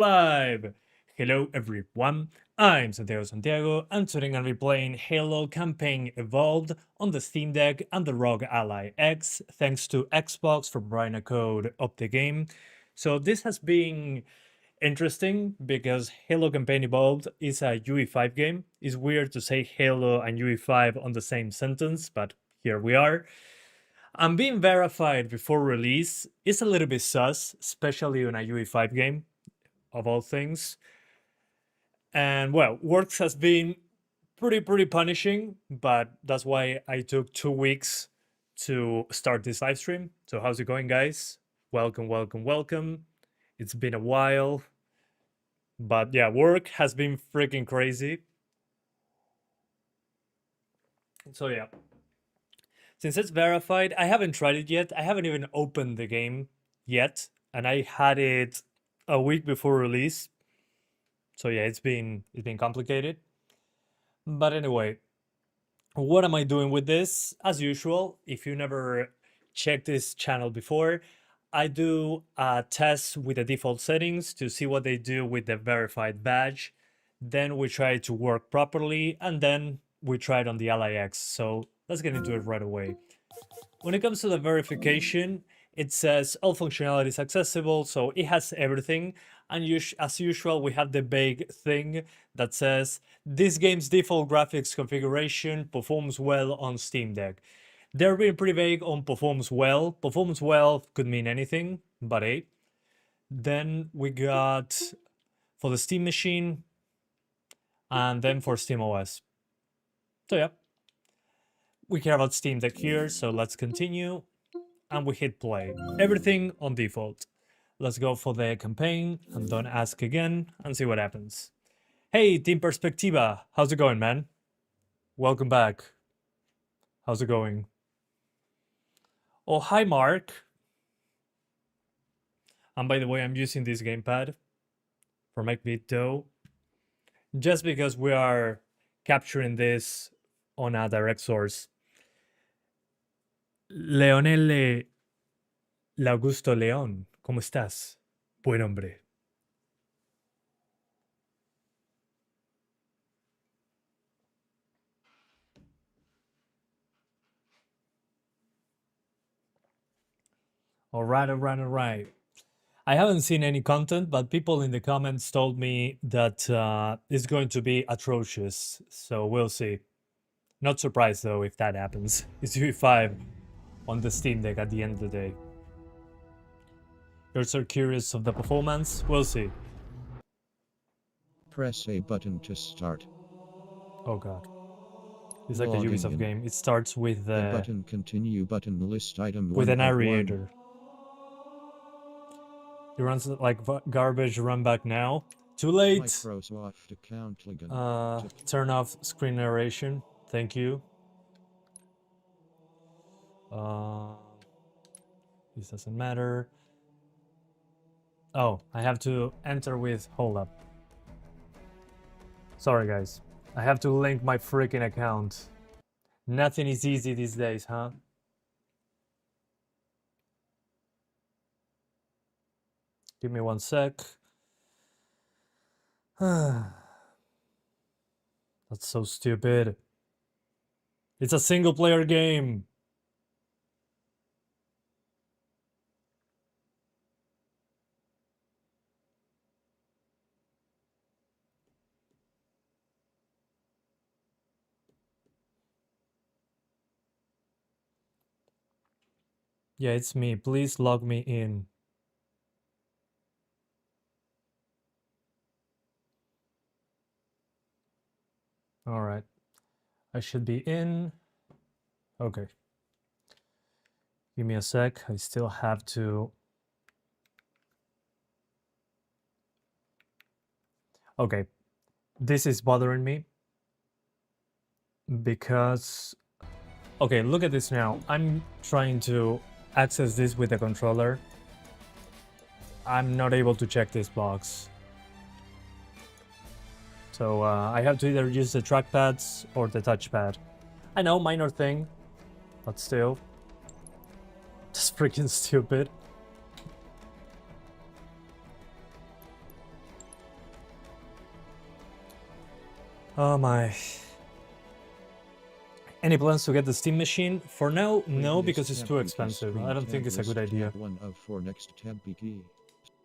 Live! Hello everyone, I'm Santiago, and today I'm going to be playing Halo Campaign Evolved on the Steam Deck and the ROG Ally X, thanks to Xbox for providing a code of the game. So this has been interesting because Halo Campaign Evolved is a UE5 game. It's weird to say Halo and UE5 on the same sentence, but here we are. And being verified before release is a little bit sus, especially on a UE5 game, of all things. And well, work has been pretty punishing, but that's why I took 2 weeks to start this live stream. So how's it going, guys? Welcome. It's been a while. But yeah, work has been freaking crazy. So yeah. Since it's verified, I haven't tried it yet. I haven't even opened the game yet. And I had it a week before release. So yeah, it's been complicated. But anyway, what am I doing with this? As usual, if you never checked this channel before, I do a test with the default settings to see what they do with the verified badge. Then we try to work properly, and then we try it on the Ally X. So let's get into it right away. When it comes to the verification, it says all functionality is accessible, so it has everything. And as usual, we have the big thing that says this game's default graphics configuration performs well on Steam Deck. They're being pretty vague on performs well. Performs well could mean anything, but hey. Then we got for the Steam machine, and then for SteamOS. So yeah, we care about Steam Deck here, so let's continue. And we hit play. Everything on default. Let's go for the campaign and don't ask again and see what happens. Hey, Team Perspectiva, how's it going, man? Welcome back. How's it going? Oh, hi, Mark. And by the way, I'm using this gamepad for my video just because we are capturing this on a direct source. Leonele Augusto León, ¿cómo estás? Buen hombre. All right. I haven't seen any content, but people in the comments told me that it's going to be atrocious, so we'll see. Not surprised though if that happens. It's UE5 on the Steam Deck at the end of the day. You're so curious of the performance? We'll see. Press A button to start. Oh god. It's like a Ubisoft game. It starts with the button continue button list item with a narrator. It runs like garbage. Run back now. Too late. Microsoft account turn off screen narration. Thank you. This doesn't matter. Oh, I have to enter with hold up. Sorry guys. I have to link my freaking account. Nothing is easy these days, huh? Give me 1 sec. That's so stupid. It's a single player game. Yeah, it's me. Please log me in. All right. I should be in. Okay. Give me a sec. I still have to. Okay. This is bothering me because. Okay, look at this now. I'm trying to access this with the controller. I'm not able to check this box. So I have to either use the trackpads or the touchpad. I know, minor thing, but still. That's freaking stupid. Oh my. Any plans to get the Steam machine? For now, no, because it's too expensive. I don't think it's a good idea. Tab 1 of 4 next tab BT.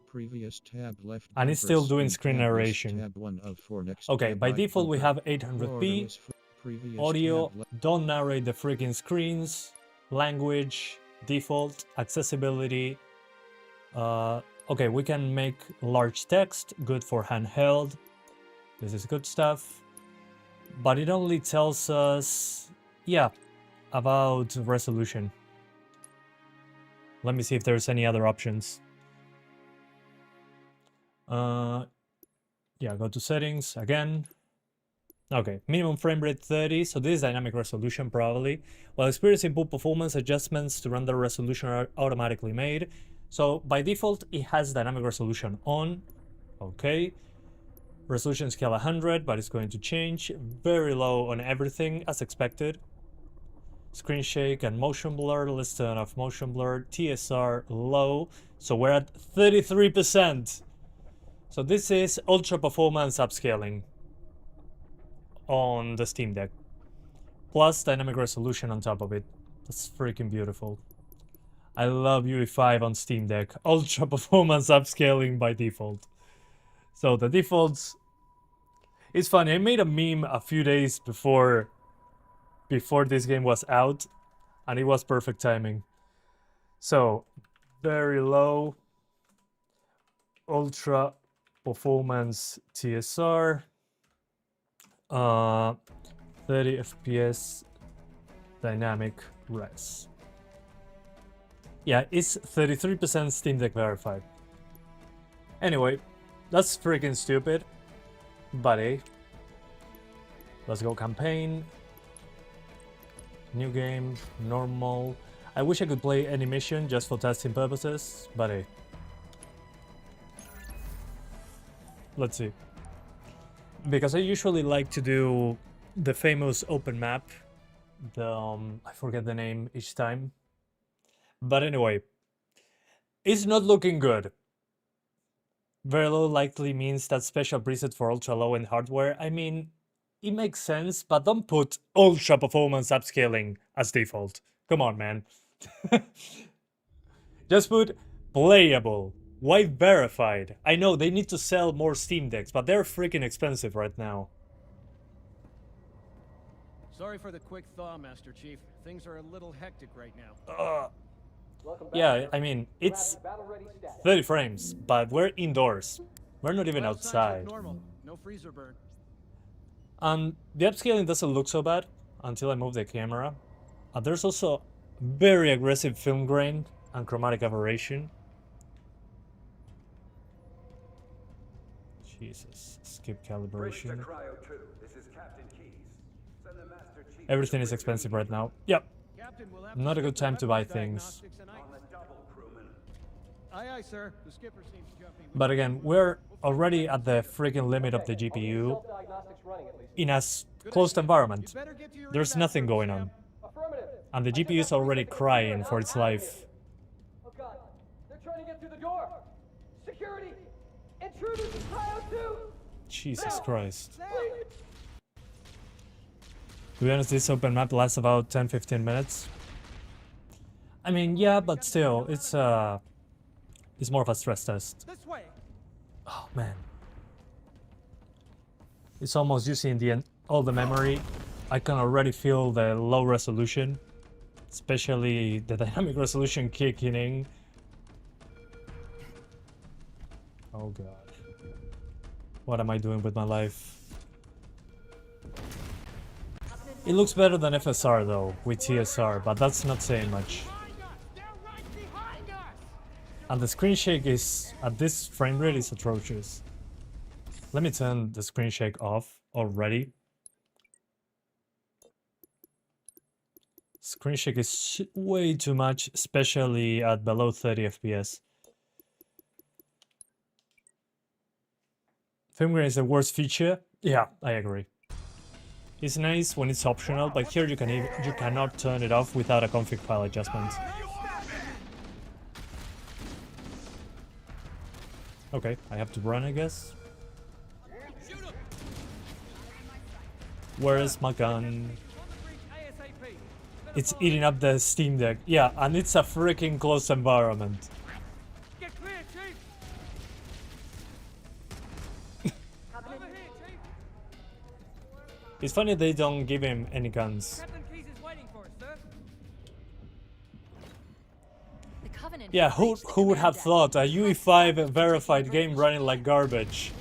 Previous tab left. And it's still doing screen narration. Tab 1 of 4 next Okay, tab by right default we bumper. have 800p. Previous Audio, tab don't narrate the freaking screens. Language, default, accessibility. Okay, we can make large text, good for handheld. This is good stuff. But it only tells us, yeah, about resolution. Let me see if there's any other options. Yeah, go to settings again. Okay, minimum frame rate 30, so this is dynamic resolution probably. While experiencing poor performance, adjustments to render resolution are automatically made. So by default, it has dynamic resolution on. Okay. Resolution scale 100, but it's going to change. Very low on everything, as expected. Screen shake and motion blur. Let's turn off motion blur. TSR low. So we're at 33%. So this is ultra performance upscaling on the Steam Deck. Plus dynamic resolution on top of it. That's freaking beautiful. I love UE5 on Steam Deck. Ultra performance upscaling by default. So the defaults... It's funny, I made a meme a few days before this game was out, and it was perfect timing. So, very low, ultra performance TSR, 30 FPS dynamic res. Yeah, it's 33% Steam Deck verified. Anyway, that's freaking stupid, buddy. Let's go campaign. New game, normal. I wish I could play any mission just for testing purposes, but hey. Let's see. Because I usually like to do the famous open map. I forget the name each time. But anyway, it's not looking good. Very low likely means that special preset for ultra low end hardware. I mean, it makes sense, but don't put ultra performance upscaling as default. Come on, man. Just put playable. Why verified? I know they need to sell more Steam Decks, but they're freaking expensive right now. Sorry for the quick thaw, Master Chief. Things are a little hectic right now. Yeah, I mean, it's 30 frames, but we're indoors. We're not even outside. Normal. No freezer burn. The upscaling doesn't look so bad until I move the camera. There's also very aggressive film grain and chromatic aberration. Jesus, skip calibration. Everything is expensive right now. Yep. Not a good time to buy things. Aye, aye, sir. The skipper seems jumpy. But again, we're already at the freaking limit of the GPU in a closed environment. There's nothing going on. And the GPU is already crying for its life. Oh God, they're trying to get through the door. Security! Intruders in Cryo 2! Jesus Christ. To be honest, this open map lasts about 10-15 minutes. I mean, yeah, but still, it's more of a stress test. This way. Oh man, it's almost using all the memory. I can already feel the low resolution, especially the dynamic resolution kicking in. Oh god, what am I doing with my life? It looks better than FSR though, with TSR, but that's not saying much. And the screen shake is, at this frame rate, is atrocious. Let me turn the screen shake off already. Screen shake is way too much, especially at below 30 FPS. Film grain is the worst feature. Yeah, I agree. It's nice when it's optional, but here you cannot turn it off without a config file adjustment. Okay, I have to run, I guess. Where's my gun? It's eating up the Steam Deck. Yeah, and it's a freaking close environment. Get clear, Chief! Over here, Chief! It's funny they don't give him any guns. Captain Keys is waiting for us, sir. The Covenant Yeah, has who reached the would have command deck. thought a UE5 verified game running like garbage?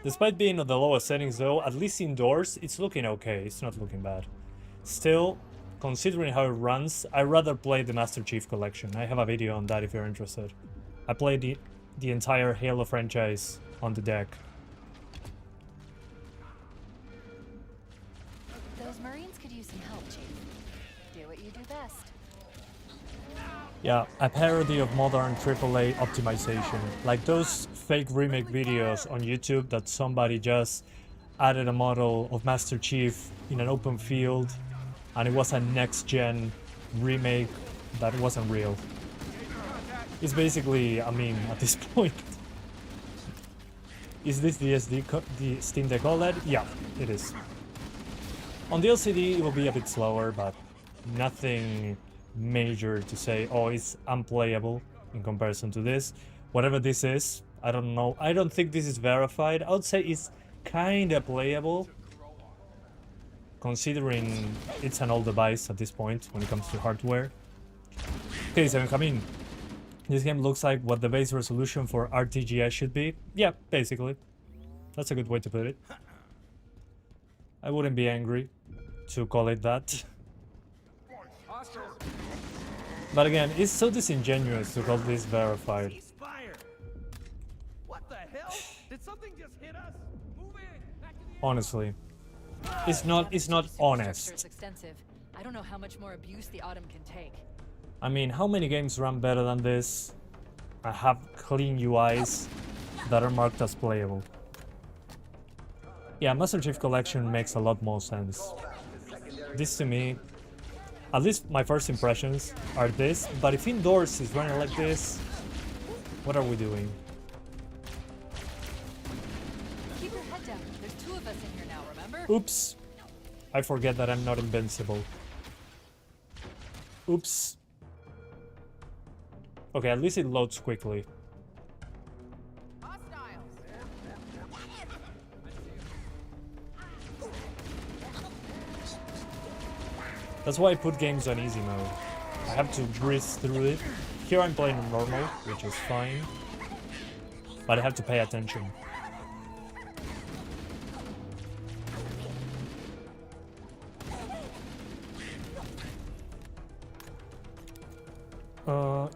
Despite being on the lowest settings though, at least indoors, it's looking okay, it's not looking bad. Still, considering how it runs, I'd rather play the Master Chief Collection. I have a video on that if you're interested. I played the entire Halo franchise on the deck. Those Marines could use some help, Chief. Do what you do best. Yeah, a parody of modern AAA optimization. Like those fake remake videos on YouTube that somebody just added a model of Master Chief in an open field and it was a next-gen remake that wasn't real. It's basically a meme at this point. Is this the the Steam Deck OLED? Yeah, it is. On the LCD it will be a bit slower, but nothing major to say, oh, it's unplayable in comparison to this. Whatever this is, I don't know. I don't think this is verified. I would say it's kinda playable, considering it's an old device at this point when it comes to hardware. Okay, so I mean, this game looks like what the base resolution for RTGS should be. Yeah, basically. That's a good way to put it. I wouldn't be angry to call it that. But again, it's so disingenuous to call this verified. Fire! What the hell? Did something just hit us? Move in! Back to the Honestly, it's not Superstructure is honest. extensive. I don't know how much more abuse the Autumn can take. I mean, how many games run better than this? I have clean UIs that are marked as playable. Yeah, Master Chief Collection makes a lot more sense. This to me, at least my first impressions are this, but if indoors is running like this, what are we doing? Keep your head down. There's two of us in here now, remember? Oops. I forget that I'm not invincible. Oops. Okay, at least it loads quickly. That's why I put games on easy mode. I have to breeze through it. Here I'm playing on normal, which is fine. But I have to pay attention.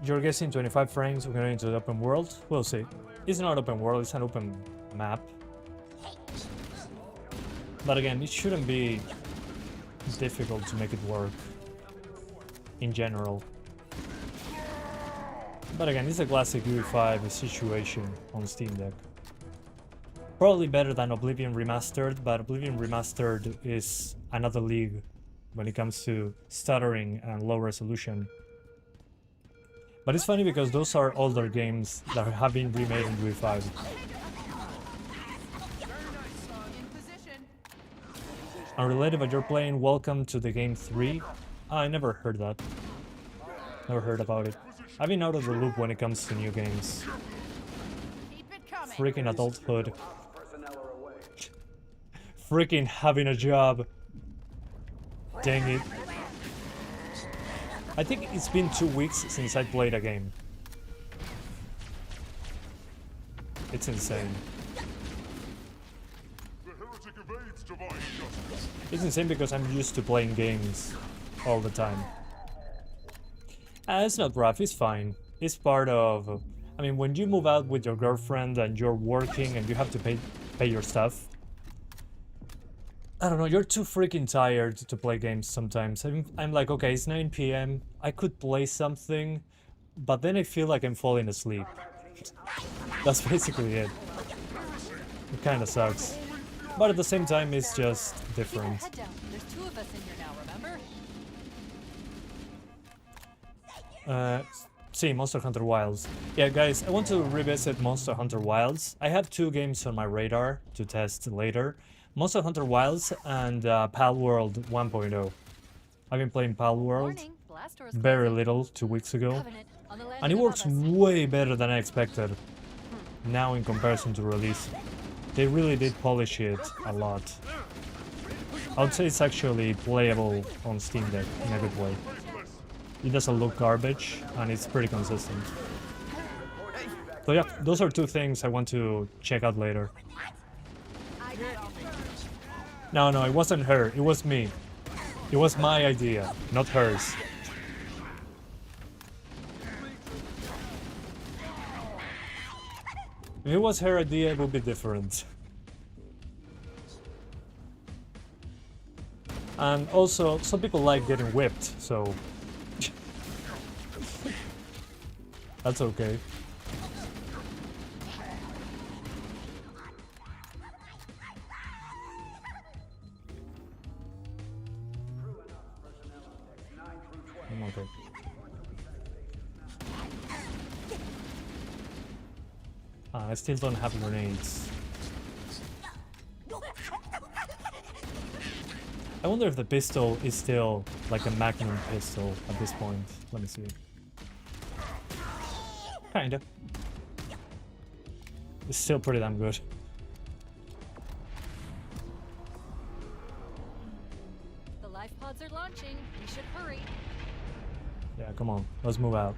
You're guessing 25 frames, we're going into the open world? We'll see. It's not open world, it's an open map. But again, it shouldn't be difficult to make it work in general. But again, it's a classic UE5 situation on Steam Deck. Probably better than Oblivion Remastered, but Oblivion Remastered is another league when it comes to stuttering and low resolution. But it's funny because those are older games that have been remade in UE5. Unrelated, but you're playing Welcome to the Game 3? I never heard that. Never heard about it. I've been out of the loop when it comes to new games. Freaking adulthood. Freaking having a job. Dang it. I think it's been 2 weeks since I played a game. It's insane. It's insane because I'm used to playing games all the time. It's not rough, it's fine. It's part of... I mean, when you move out with your girlfriend and you're working and you have to pay your stuff, I don't know, you're too freaking tired to play games sometimes. I'm like, okay, it's 9 PM, I could play something, but then I feel like I'm falling asleep. That's basically it. It kinda sucks. But at the same time, it's just different. Keep your head down. There's two of us in here now, remember? See, Monster Hunter Wilds. Yeah, guys, I want to revisit Monster Hunter Wilds. I have 2 games on my radar to test later. Monster Hunter Wilds and Pal World 1.0. I've been playing Pal World Warning, blast doors very closing. little 2 weeks ago. Covenant on the And it landing works above us. way better than I expected now in comparison to release. They really did polish it a lot. I would say it's actually playable on Steam Deck in a good way. It doesn't look garbage and it's pretty consistent. So yeah, those are 2 things I want to check out later. No, it wasn't her, it was me. It was my idea, not hers. If it was her idea, it would be different. And also, some people like getting whipped, so... that's okay. I'm okay. I still don't have grenades. I wonder if the pistol is still like a Magnum pistol at this point. Let me see. Kinda. It's still pretty damn good. The life pods are launching. We should hurry. Yeah, come on. Let's move out.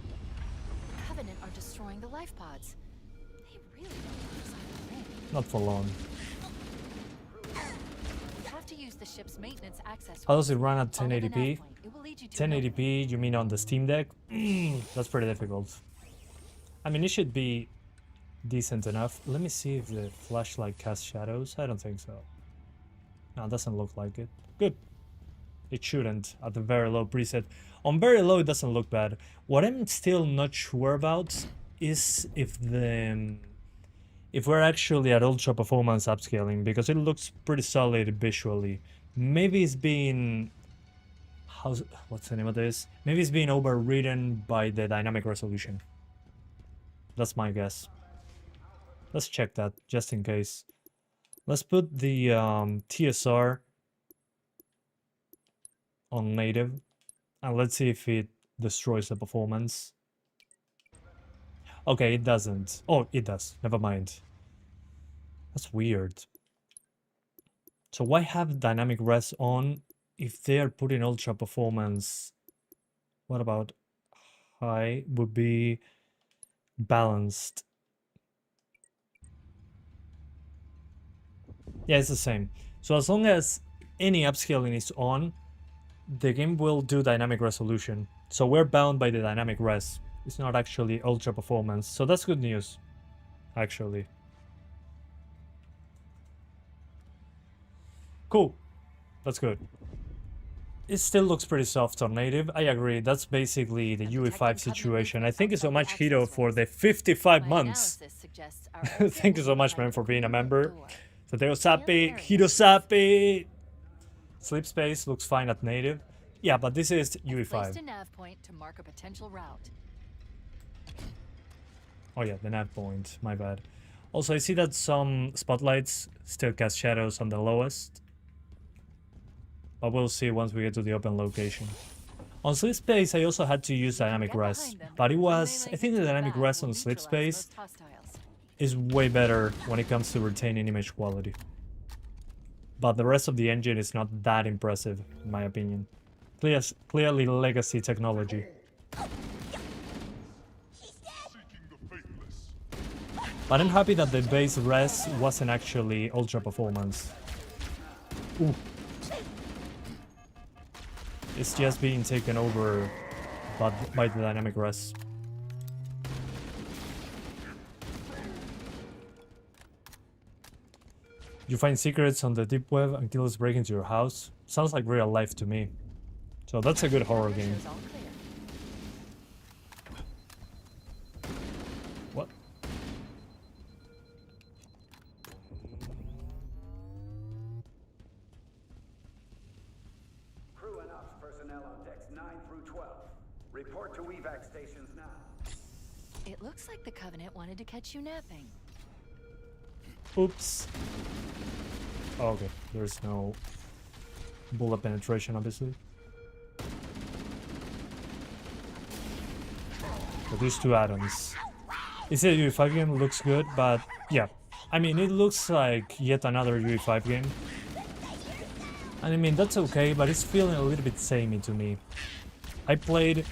The Covenant are destroying the life pods. They really don't design the ring. Not for long. You have to use the ship's maintenance access. How does it run at Follow the nav 1080p? point. It will lead you to an 1080p, you mean on the Steam Deck? That's pretty difficult. I mean, it should be decent enough. Let me see if the flashlight casts shadows. I don't think so. No, it doesn't look like it. Good. It shouldn't at the very low preset. On very low, it doesn't look bad. What I'm still not sure about is if we're actually at ultra performance upscaling, because it looks pretty solid visually. Maybe it's being... what's the name of this? Maybe it's being overridden by the dynamic resolution. That's my guess. Let's check that, just in case. Let's put the TSR on native, and let's see if it destroys the performance. Okay, it doesn't. Oh, it does. Never mind. That's weird. So why have dynamic res on if they're putting ultra performance? What about high? Would be balanced. Yeah, it's the same. So as long as any upscaling is on, the game will do dynamic resolution. So we're bound by the dynamic res. It's not actually ultra performance. So that's good news, actually. Cool. That's good. It still looks pretty soft on native. I agree. That's basically the UE5 situation. I thank you so much, Hito, for the 55 months. Thank you so much, man, for being a member. Tateo Sapi, Hito Sapi. Sleep space looks fine at native. Yeah, but this is UE5. Placed a nav point to mark a potential route. Oh yeah, the nav point. My bad. Also, I see that some spotlights still cast shadows on the lowest. But we'll see once we get to the open location. On Sleep Space, I also had to use dynamic res. But it was... I think the dynamic res on Sleep Space is way better when it comes to retaining image quality. But the rest of the engine is not that impressive, in my opinion. Clearly legacy technology. But I'm happy that the base res wasn't actually ultra performance. Ooh. It's just being taken over by the dynamic res. You find secrets on the deep web and killers break into your house. Sounds like real life to me. So that's a good horror game. What? Crew and ops personnel on decks 9 through 12. Repeat. Report to evac stations now. It looks like the Covenant wanted to catch you napping. Oops. Oh, okay, there's no bullet penetration, obviously. But these two add-ons. It's a UE5 game, looks good, but yeah. I mean, it looks like yet another UE5 game. And I mean, that's okay, but it's feeling a little bit samey to me. I played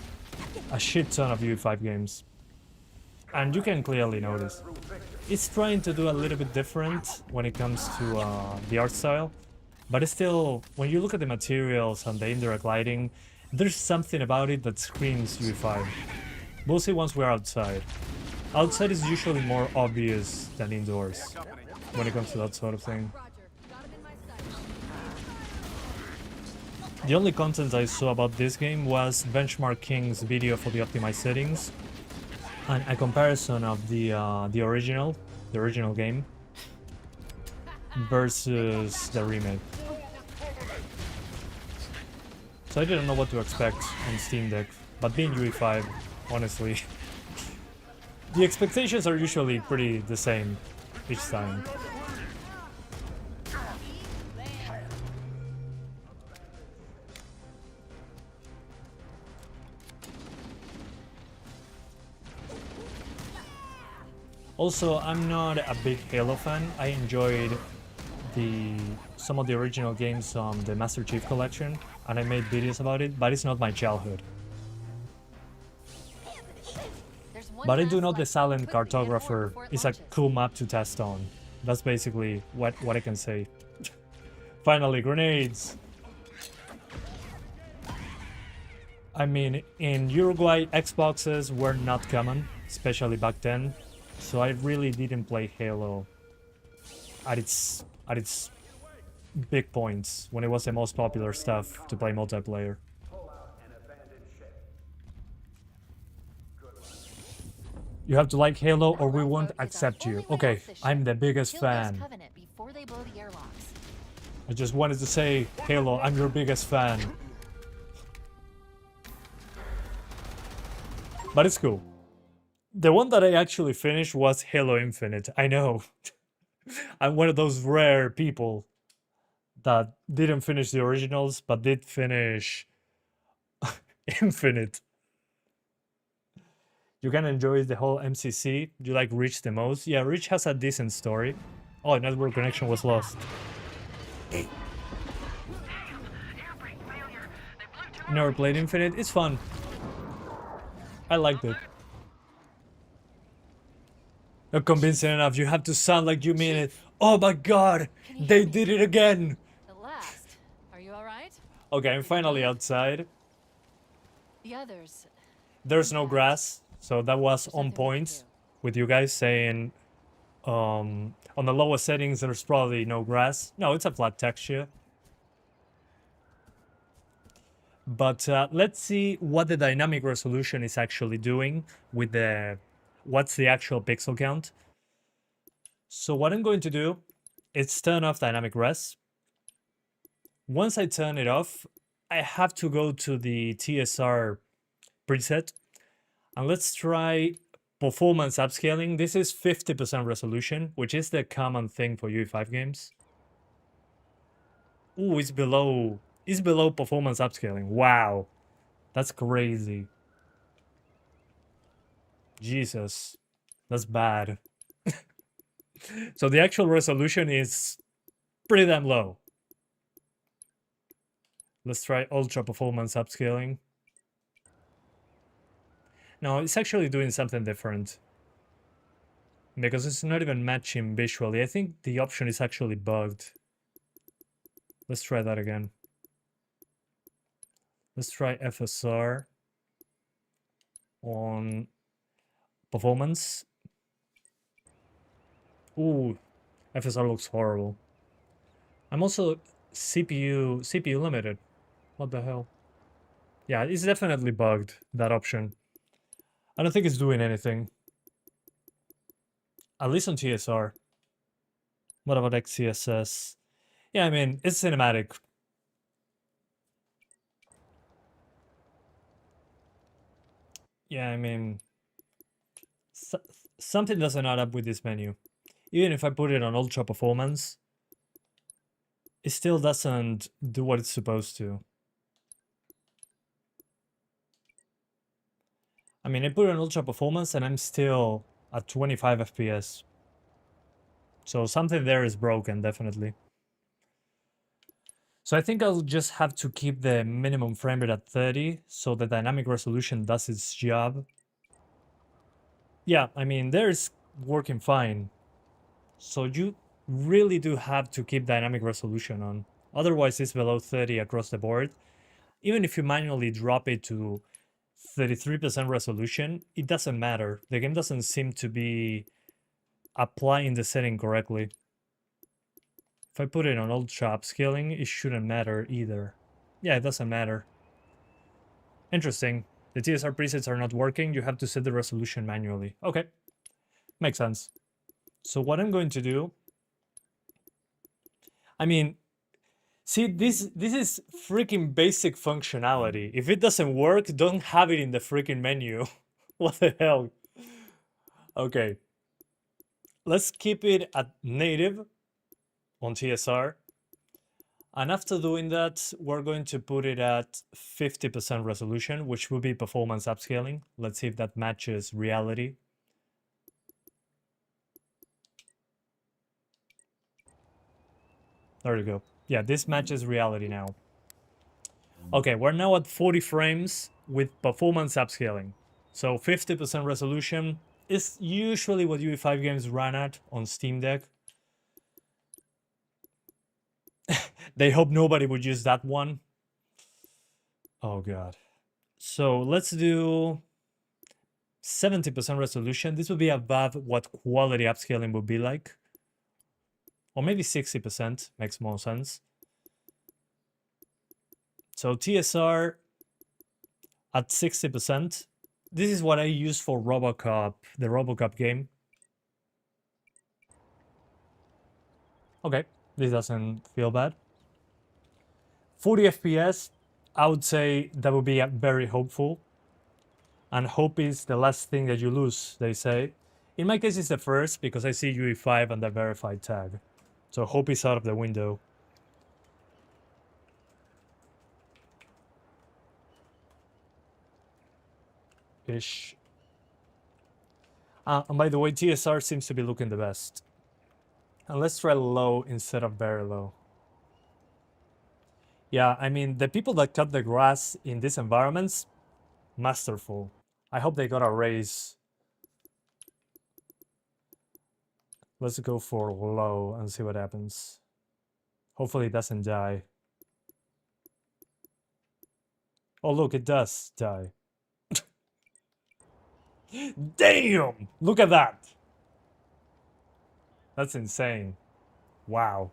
a shit ton of UE5 games. And you can clearly notice. It's trying to do a little bit different when it comes to the art style. But it's still, when you look at the materials and the indirect lighting, there's something about it that screams UE5. Mostly once we're outside. Outside is usually more obvious than indoors when it comes to that sort of thing. The only content I saw about this game was Benchmark King's video for the optimized settings and a comparison of the original game versus the remake. So I didn't know what to expect on Steam Deck, but being UE5, honestly, the expectations are usually pretty the same each time. Also, I'm not a big Halo fan. I enjoyed some of the original games on the Master Chief Collection, and I made videos about it, but it's not my childhood. But I do know the Silent Cartographer is a cool map to test on. That's basically what I can say. Finally, grenades! I mean, in Uruguay, Xboxes were not common, especially back then. So I really didn't play Halo at its big points, when it was the most popular stuff to play multiplayer. You have to like Halo or we won't accept you. Okay, I'm the biggest fan. I just wanted to say, Halo, I'm your biggest fan. But it's cool. The one that I actually finished was Halo Infinite. I know. I'm one of those rare people that didn't finish the originals, but did finish Infinite. You can enjoy the whole MCC. You like Reach the most? Yeah, Reach has a decent story. Oh, network connection was lost. Never played Infinite. It's fun. I liked it. Not convincing enough. You have to sound like you mean it. Oh my god! They did it again! At last. Are you alright? Okay, I'm finally outside. The others. There's no grass, so that was on point with you guys saying on the lowest settings there's probably no grass. No, it's a flat texture. But let's see what the dynamic resolution is actually doing with what's the actual pixel count. So what I'm going to do is turn off dynamic res. Once I turn it off, I have to go to the TSR preset. And let's try performance upscaling. This is 50% resolution, which is the common thing for UE5 games. Ooh, it's below performance upscaling. Wow. That's crazy. Jesus. That's bad. So the actual resolution is pretty damn low. Let's try ultra performance upscaling. No, it's actually doing something different. Because it's not even matching visually. I think the option is actually bugged. Let's try that again. Let's try FSR on performance. Ooh, FSR looks horrible. I'm also CPU limited. What the hell? Yeah, it's definitely bugged, that option. I don't think it's doing anything. At least on TSR. What about XCSS? Yeah, I mean, it's cinematic. Yeah, I mean, so, something doesn't add up with this menu. Even if I put it on ultra performance, it still doesn't do what it's supposed to. I mean, I put it on ultra performance and I'm still at 25 FPS. So something there is broken, definitely. So I think I'll just have to keep the minimum frame rate at 30 so the dynamic resolution does its job. Yeah, I mean, there's working fine. So you really do have to keep dynamic resolution on. Otherwise, it's below 30 across the board. Even if you manually drop it to 33% resolution, it doesn't matter. The game doesn't seem to be applying the setting correctly. If I put it on ultra upscaling, it shouldn't matter either. Yeah, it doesn't matter. Interesting. The TSR presets are not working. You have to set the resolution manually. Okay, makes sense. So what I'm going to do, I mean, see, this is freaking basic functionality. If it doesn't work, don't have it in the freaking menu. What the hell? Okay. Let's keep it at native on TSR. And after doing that, we're going to put it at 50% resolution, which will be performance upscaling. Let's see if that matches reality. There you go. Yeah, this matches reality now. Okay, we're now at 40 frames with performance upscaling. So 50% resolution is usually what UE5 games run at on Steam Deck. They hope nobody would use that one. Oh god. So let's do 70% resolution. This would be above what quality upscaling would be like. Or maybe 60% makes more sense. So TSR at 60%. This is what I use for RoboCop, the RoboCop game. Okay, this doesn't feel bad. 40 FPS, I would say that would be very hopeful. And hope is the last thing that you lose, they say. In my case, it's the first because I see UE5 and the verified tag. So hope is out of the window. Ish. And by the way, TSR seems to be looking the best. And let's try low instead of very low. Yeah, I mean, the people that cut the grass in these environments, masterful. I hope they got a raise. Let's go for low and see what happens. Hopefully it doesn't die. Oh, look, it does die. Damn! Look at that! That's insane. Wow.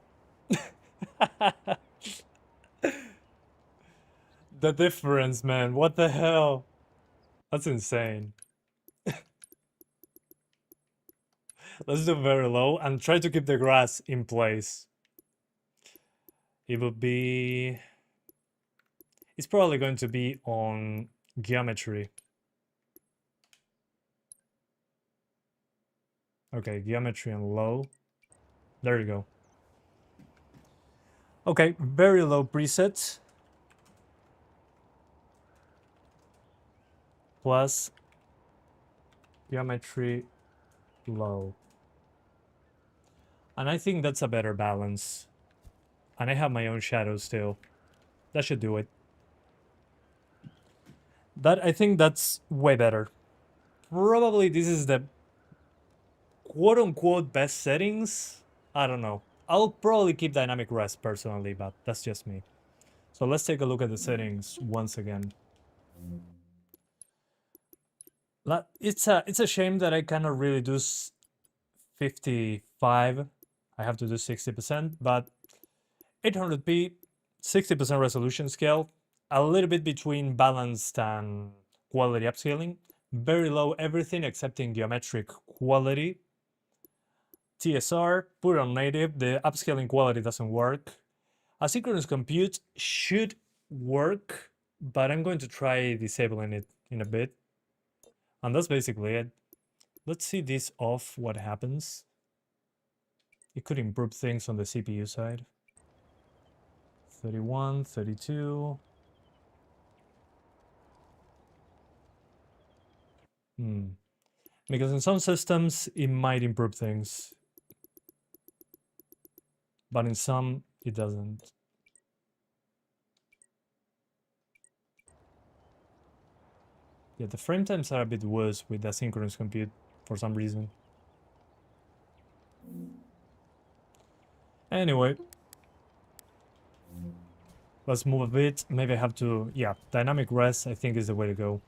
The difference, man. What the hell? That's insane. Let's do very low and try to keep the grass in place. It would be... It's probably going to be on geometry. Okay, geometry and low. There you go. Okay, very low preset. Plus geometry low. And I think that's a better balance. And I have my own shadows still. That should do it. I think that's way better. Probably this is the quote-unquote best settings. I don't know. I'll probably keep dynamic rest personally, but that's just me. So let's take a look at the settings once again. It's a shame that I cannot really do 55. I have to do 60%, but 800p, 60% resolution scale, a little bit between balanced and quality upscaling, very low everything except in geometric quality. TSR, put it on native, the upscaling quality doesn't work. Asynchronous compute should work, but I'm going to try disabling it in a bit. And that's basically it. Let's see this off, what happens. It could improve things on the CPU side. 31, 32. Because in some systems, it might improve things. But in some, it doesn't. Yeah, the frame times are a bit worse with asynchronous compute for some reason. Anyway. Let's move a bit. Maybe I have to... Yeah, dynamic res I think is the way to go.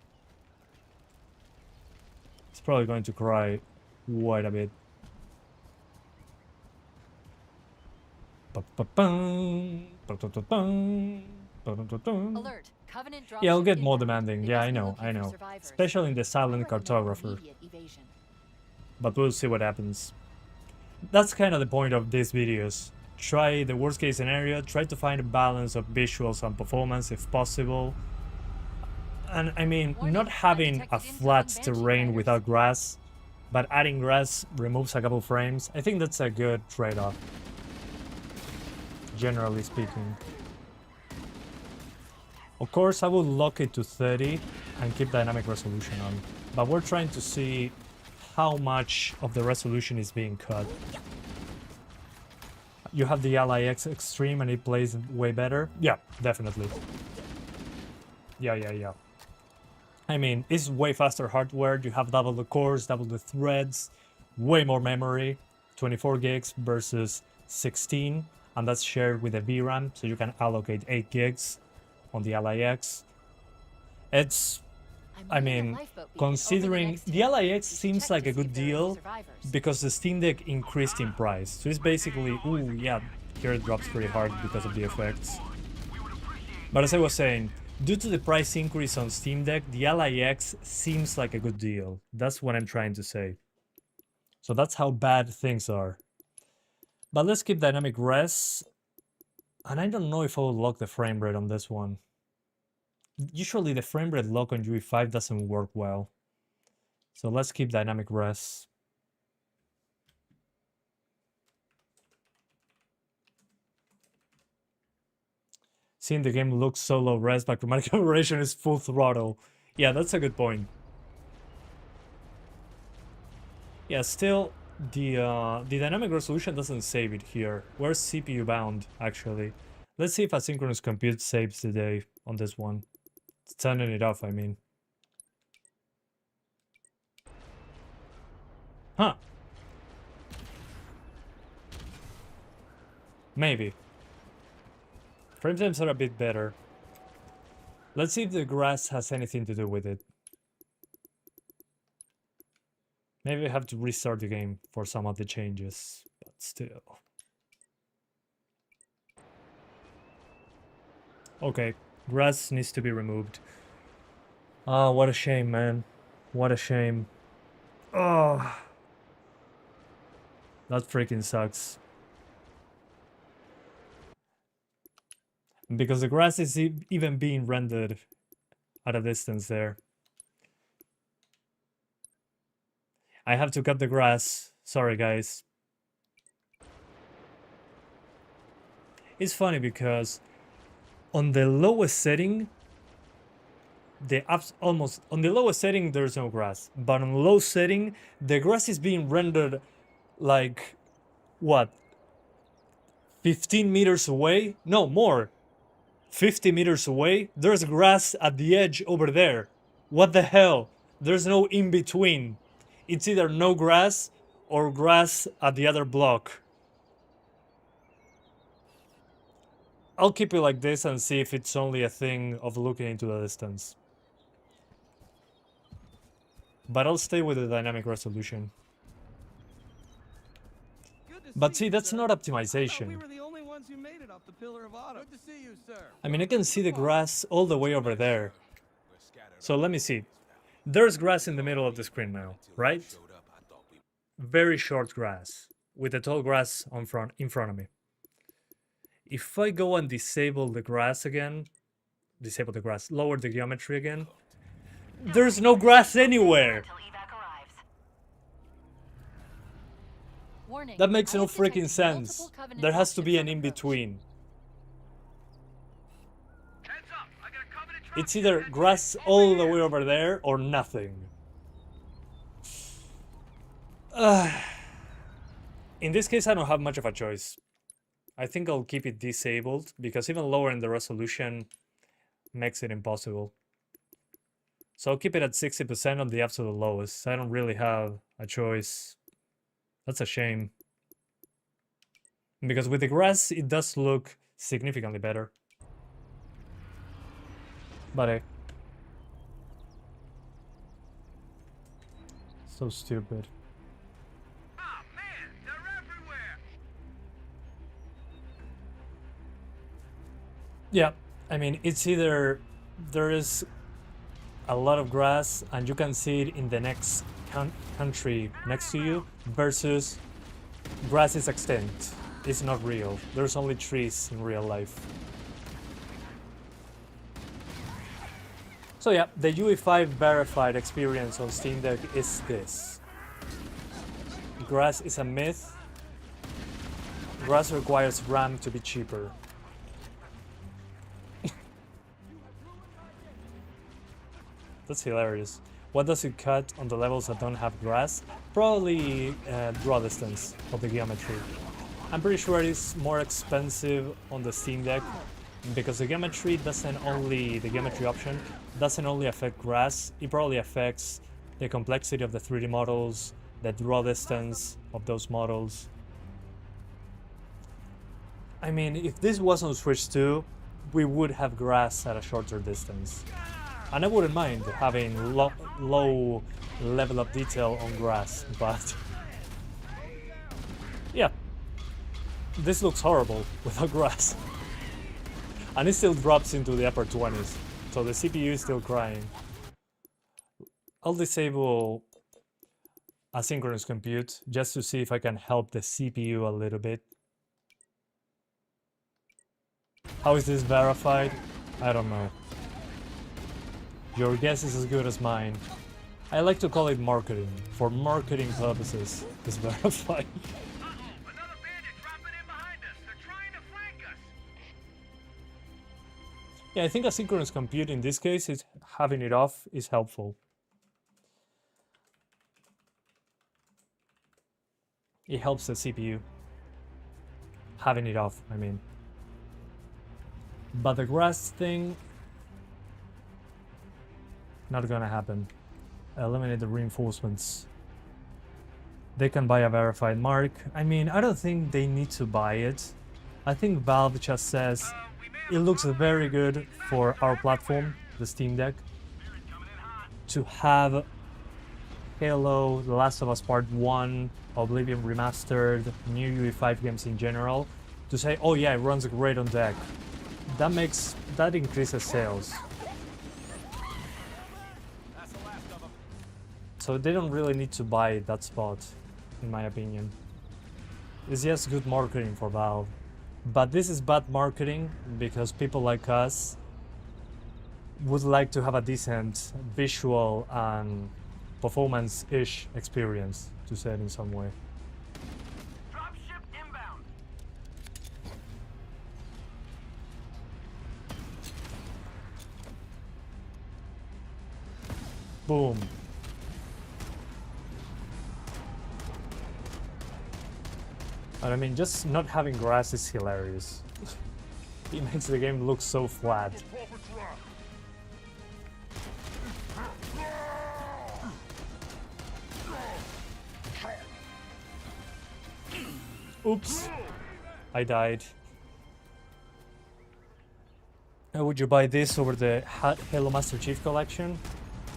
It's probably going to cry quite a bit. Alert. Covenant dropship Yeah, I'll get more inbound. demanding. They Yeah, must I be know, looking I for know. survivors. Especially in the I silent recommend cartographer. immediate evasion. But we'll see what happens. That's kind of the point of these videos. Try the worst case scenario, try to find a balance of visuals and performance if possible. And I mean, not having a flat terrain without grass, but adding grass removes a couple frames. I think that's a good trade-off, generally speaking. Of course, I will lock it to 30 and keep dynamic resolution on, but we're trying to see how much of the resolution is being cut. You have the Ally X Extreme and it plays way better? Yeah, definitely. Yeah. I mean, it's way faster hardware. You have double the cores, double the threads, way more memory, 24 gigs versus 16, and that's shared with a VRAM, so you can allocate 8 gigs on the Ally X. It's, I mean, considering the Ally X seems like a good deal because the Steam Deck increased in price. So it's basically, ooh, yeah, here it drops pretty hard because of the effects. But as I was saying, due to the price increase on Steam Deck, the Ally X seems like a good deal. That's what I'm trying to say. So that's how bad things are. But let's keep dynamic res. And I don't know if I will lock the frame rate on this one. Usually the frame rate lock on UE5 doesn't work well. So let's keep dynamic res. Seeing the game looks so low res, but chromatic aberration is full throttle. Yeah, that's a good point. Yeah, still, the dynamic resolution doesn't save it here. Where's CPU bound, actually? Let's see if asynchronous compute saves the day on this one. It's turning it off, I mean. Huh. Maybe. Frame times are a bit better. Let's see if the grass has anything to do with it. Maybe I have to restart the game for some of the changes, but still. Okay, grass needs to be removed. Oh, what a shame, man. What a shame. Oh. That freaking sucks. Because the grass is even being rendered at a distance there. I have to cut the grass. Sorry, guys. It's funny because on the lowest setting, almost on the lowest setting there's no grass, but on low setting the grass is being rendered like what, 15 meters away? No, more. 50 meters away. There's grass at the edge over there. What the hell? There's no in between. It's either no grass or grass at the other block. I'll keep it like this and see if it's only a thing of looking into the distance. But I'll stay with the dynamic resolution. But see, that's not optimization. We were the only ones who made it off the Pillar of Autumn. Good to see you, sir. I mean, I can see the grass all the way over there. So let me see. There's grass in the middle of the screen now, right? Very short grass, with the tall grass in front of me. If I go and disable the grass again, disable the grass, lower the geometry again, There's no grass anywhere. Until evac arrives. Warning, That makes I no have freaking detected sense. multiple Covenant There has to be options an on in approach. between. Heads up! I got a Covenant truck It's either headed grass over all the here. way over there or nothing. In this case, I don't have much of a choice. I think I'll keep it disabled because even lowering the resolution makes it impossible. So I'll keep it at 60% on the absolute lowest. I don't really have a choice. That's a shame. Because with the grass, it does look significantly better. But hey. So stupid. Ah, man, they're everywhere. Yeah, I mean, it's either there is a lot of grass and you can see it in the next country next to you, versus grass is extinct. It's not real. There's only trees in real life. So yeah, the UE5 verified experience on Steam Deck is this. Grass is a myth. Grass requires RAM to be cheaper. That's hilarious. What does it cut on the levels that don't have grass? Probably draw distance of the geometry. I'm pretty sure it's more expensive on the Steam Deck because the geometry option doesn't only affect grass, it probably affects the complexity of the 3D models, the draw distance of those models. I mean, if this was on Switch 2, we would have grass at a shorter distance. And I wouldn't mind having low level of detail on grass, but yeah, this looks horrible without grass. And it still drops into the upper 20s, so the CPU is still crying. I'll disable asynchronous compute just to see if I can help the CPU a little bit. How is this verified? I don't know. Your guess is as good as mine. I like to call it marketing. For marketing purposes, it's verified. Uh-oh, another bandit dropping in behind us. They're trying to flank us. Yeah, I think asynchronous compute in this case is having it off is helpful. It helps the CPU. Having it off, I mean. But the grass thing, not gonna happen. Eliminate the reinforcements. They can buy a verified mark. I mean, I don't think they need to buy it. I think Valve just says it looks very good for our platform, the Steam Deck, to have Halo, The Last of Us Part 1, Oblivion Remastered, new UE5 games in general, to say, oh yeah, it runs great on deck. That increases sales. That's the last of them. So they don't really need to buy that spot, in my opinion. It's just good marketing for Valve. But this is bad marketing because people like us would like to have a decent visual and performance-ish experience, to say it in some way. Dropship inbound. Boom. And I mean, just not having grass is hilarious. It makes the game look so flat. Oops. I died. Would you buy this over the Halo Master Chief Collection?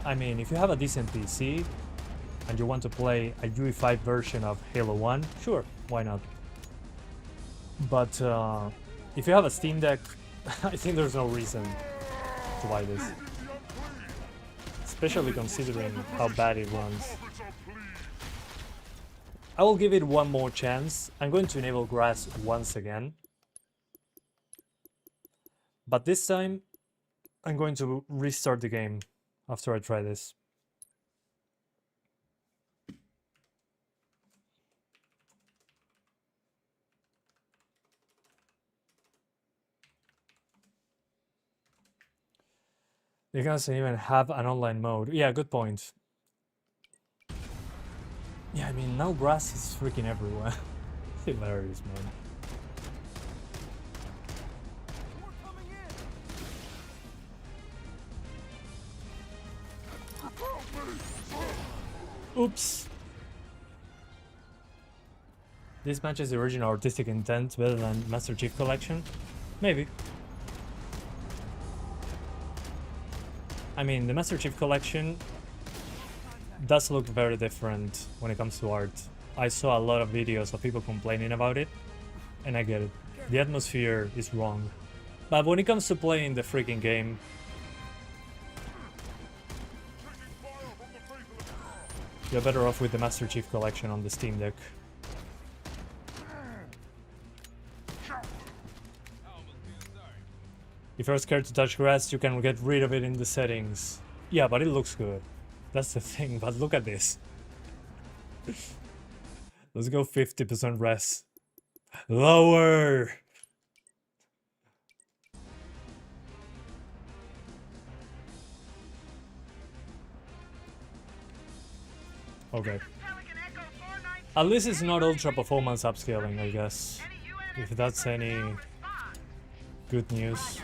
I mean, if you have a decent PC and you want to play a UE5 version of Halo 1, sure, why not? But if you have a Steam Deck, I think there's no reason to buy this. Especially considering how bad it runs. I will give it one more chance. I'm going to enable grass once again. But this time, I'm going to restart the game after I try this. It doesn't even have an online mode. Yeah, good point. Yeah, I mean, now grass is freaking everywhere. Hilarious, man. Oops. This matches the original artistic intent better than Master Chief Collection? Maybe. I mean, the Master Chief Collection does look very different when it comes to art. I saw a lot of videos of people complaining about it, and I get it. The atmosphere is wrong. But when it comes to playing the freaking game, you're better off with the Master Chief Collection on the Steam Deck. If you're scared to touch grass, you can get rid of it in the settings. Yeah, but it looks good. That's the thing, but look at this. Let's go 50% res. Lower! Okay. At least it's not ultra performance upscaling, I guess. If that's any good news.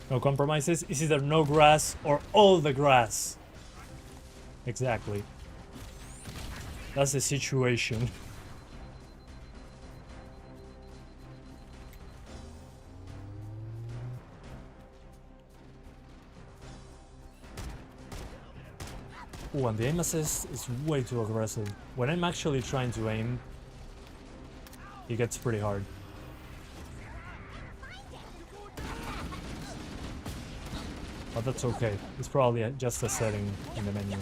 No compromises. It's either no grass or all the grass. Exactly. That's the situation. Ooh, and the aim assist is way too aggressive. When I'm actually trying to aim, it gets pretty hard. But that's okay. It's probably just a setting in the menu.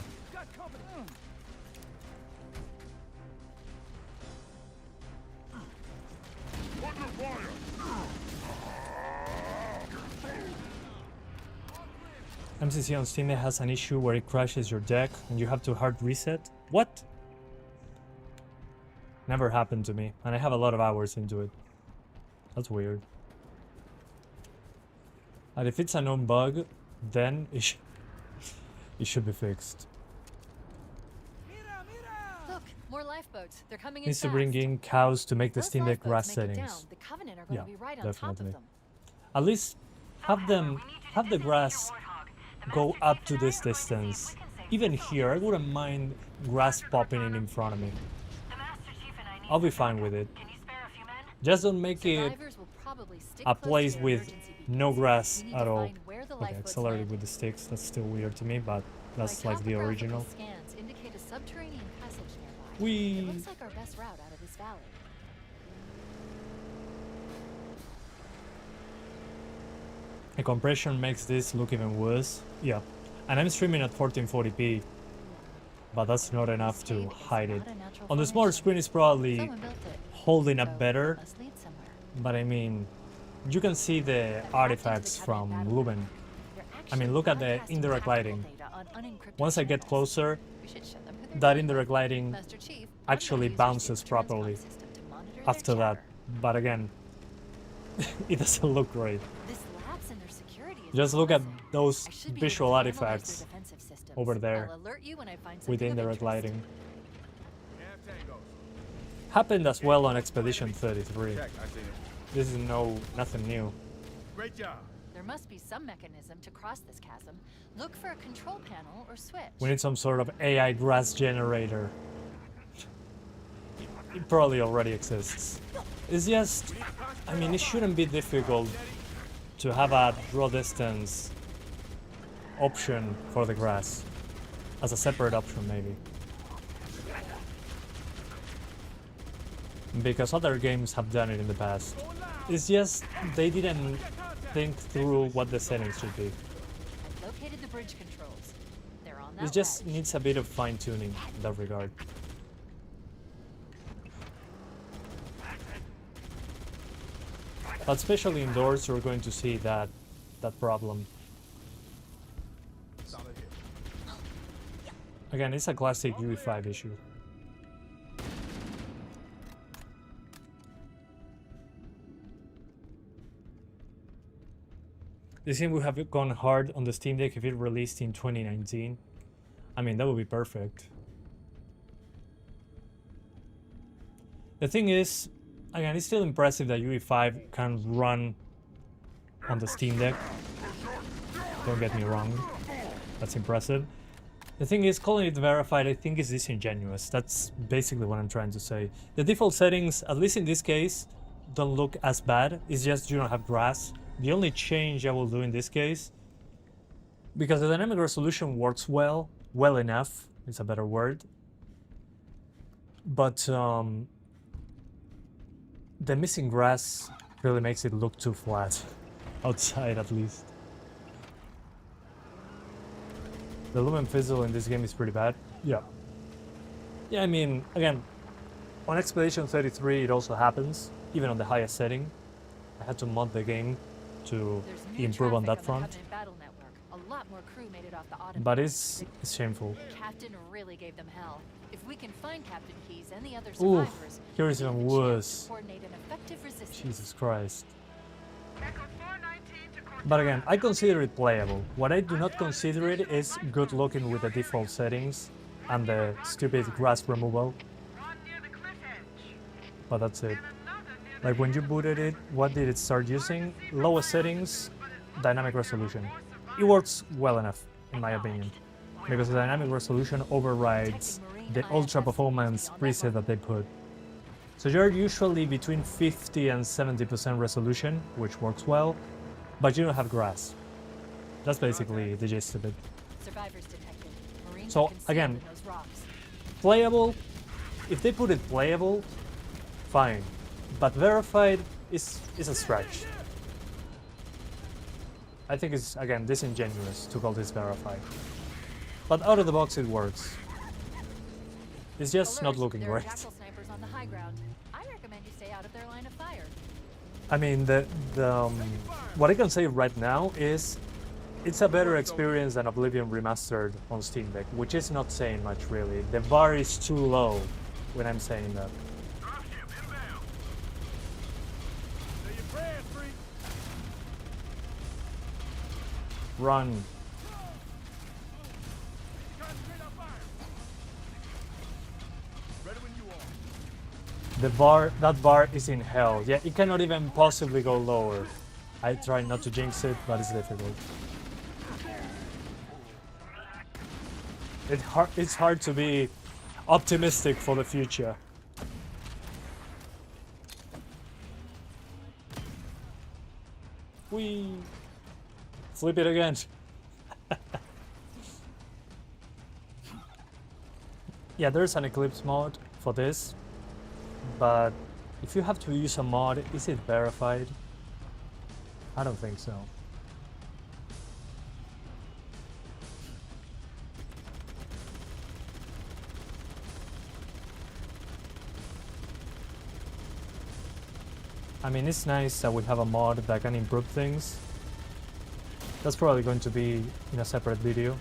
MCC on Steam has an issue where it crashes your deck and you have to hard reset. What? Never happened to me, and I have a lot of hours into it. That's weird. And if it's a known bug, then it should be fixed. Look, more lifeboats. They're coming in Needs to fast. bring in cows to make the Those Steam Deck lifeboats grass make it settings. down. The Covenant are going Yeah, to be right on top definitely. of them. At least have the grass go up to this distance. Even here, I wouldn't mind grass popping in front of me. I'll be fine with it. Just don't make it Survivors will probably stick a close to place their with emergency beacons. no grass We need at to all. find where the Okay, lifeboats accelerated landed. with the sticks. That's still weird to me, but that's My like the topographical original. Scans indicate a subterranean passage nearby. We. It looks like our best route out of this valley. The compression makes this look even worse. Yeah, and I'm streaming at 1440p, but that's not enough to hide it. On the smaller screen, it's probably Someone built it, holding so up better, it must lead somewhere. but I mean, you can see the artifacts from Lumen. They're I mean, actually look at the broadcasting indirect tactical lighting. data on unencrypted Once I get channels. closer, We should show them who they're that dealing indirect with. lighting Master Chief, actually one of the users bounces used a transcom properly system to monitor their after that. chatter. But again, it doesn't look great. This lapse in their security is Just look at impressive. those I should be visual able to analyze their artifacts defensive systems. over there I'll alert you when I find with something of indirect interest. lighting. Happened as well on Expedition 33. This is nothing new. Great job. There must be some mechanism to cross this chasm. Look for a control panel or switch. We need some sort of AI grass generator. It probably already exists. It's just, I mean, it shouldn't be difficult to have a draw distance option for the grass. As a separate option, maybe. Because other games have done it in the past. It's just, they didn't think through what the settings should be. I've located the bridge controls. on that It just ledge. needs a bit of fine-tuning in that regard. But especially indoors, you're going to see that problem. Again, it's a classic UE5 issue. This game would have gone hard on the Steam Deck if it released in 2019. I mean, that would be perfect. The thing is, again, it's still impressive that UE5 can run on the Steam Deck. Don't get me wrong, that's impressive. The thing is, calling it verified, I think is disingenuous. That's basically what I'm trying to say. The default settings, at least in this case, don't look as bad. It's just you don't have grass. The only change I will do in this case, because the dynamic resolution works well enough, is a better word, but the missing grass really makes it look too flat, outside at least. The lumen fizzle in this game is pretty bad. Yeah, I mean, again, on Expedition 33 it also happens, even on the highest setting. I had to mod the game to improve on that front. A lot more crew made it off the Autumn. But it's shameful. Captain really gave them hell. If we can find Captain Keyes and the other Ooh, survivors, here is even worse. coordinate an effective resistance. Jesus Christ. But again, I consider it playable. What I do not consider it is good looking with the default settings and the stupid grass removal. But that's it. Like when you booted it, what did it start using? Lowest settings, dynamic resolution. It works well enough, in my opinion, because the dynamic resolution overrides the ultra performance preset that they put. So you're usually between 50 and 70% resolution, which works well, but you don't have grass. That's basically the gist of it. Survivors detected. Marines So are concealed again, in those rocks. playable, if they put it playable, fine. But verified is a stretch. I think it's, again, disingenuous to call this verified. But out of the box it works. It's just not Alert, looking there are great. jackal snipers on the high ground. I recommend you stay out of their line of fire. I mean, what I can say right now is it's a better experience than Oblivion Remastered on Steam Deck, which is not saying much really. The bar is too low when I'm saying that. Run. That bar is in hell. Yeah, it cannot even possibly go lower. I try not to jinx it, but it's difficult. It's hard to be optimistic for the future. Whee! Flip it again. Yeah, there's an Eclipse mod for this, but if you have to use a mod, is it verified? I don't think so. I mean, it's nice that we have a mod that can improve things. That's probably going to be in a separate video.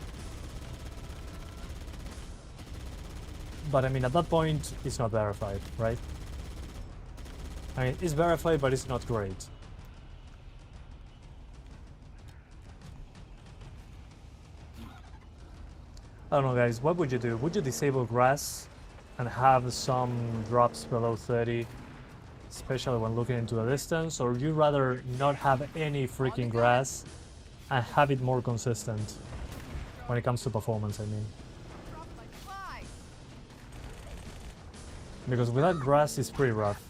But I mean, at that point, it's not verified, right? I mean, it's verified, but it's not great. I don't know, guys, what would you do? Would you disable grass and have some drops below 30, especially when looking into the distance, or would you rather not have any freaking grass and have it more consistent when it comes to performance, I mean? Because without grass, it's pretty rough.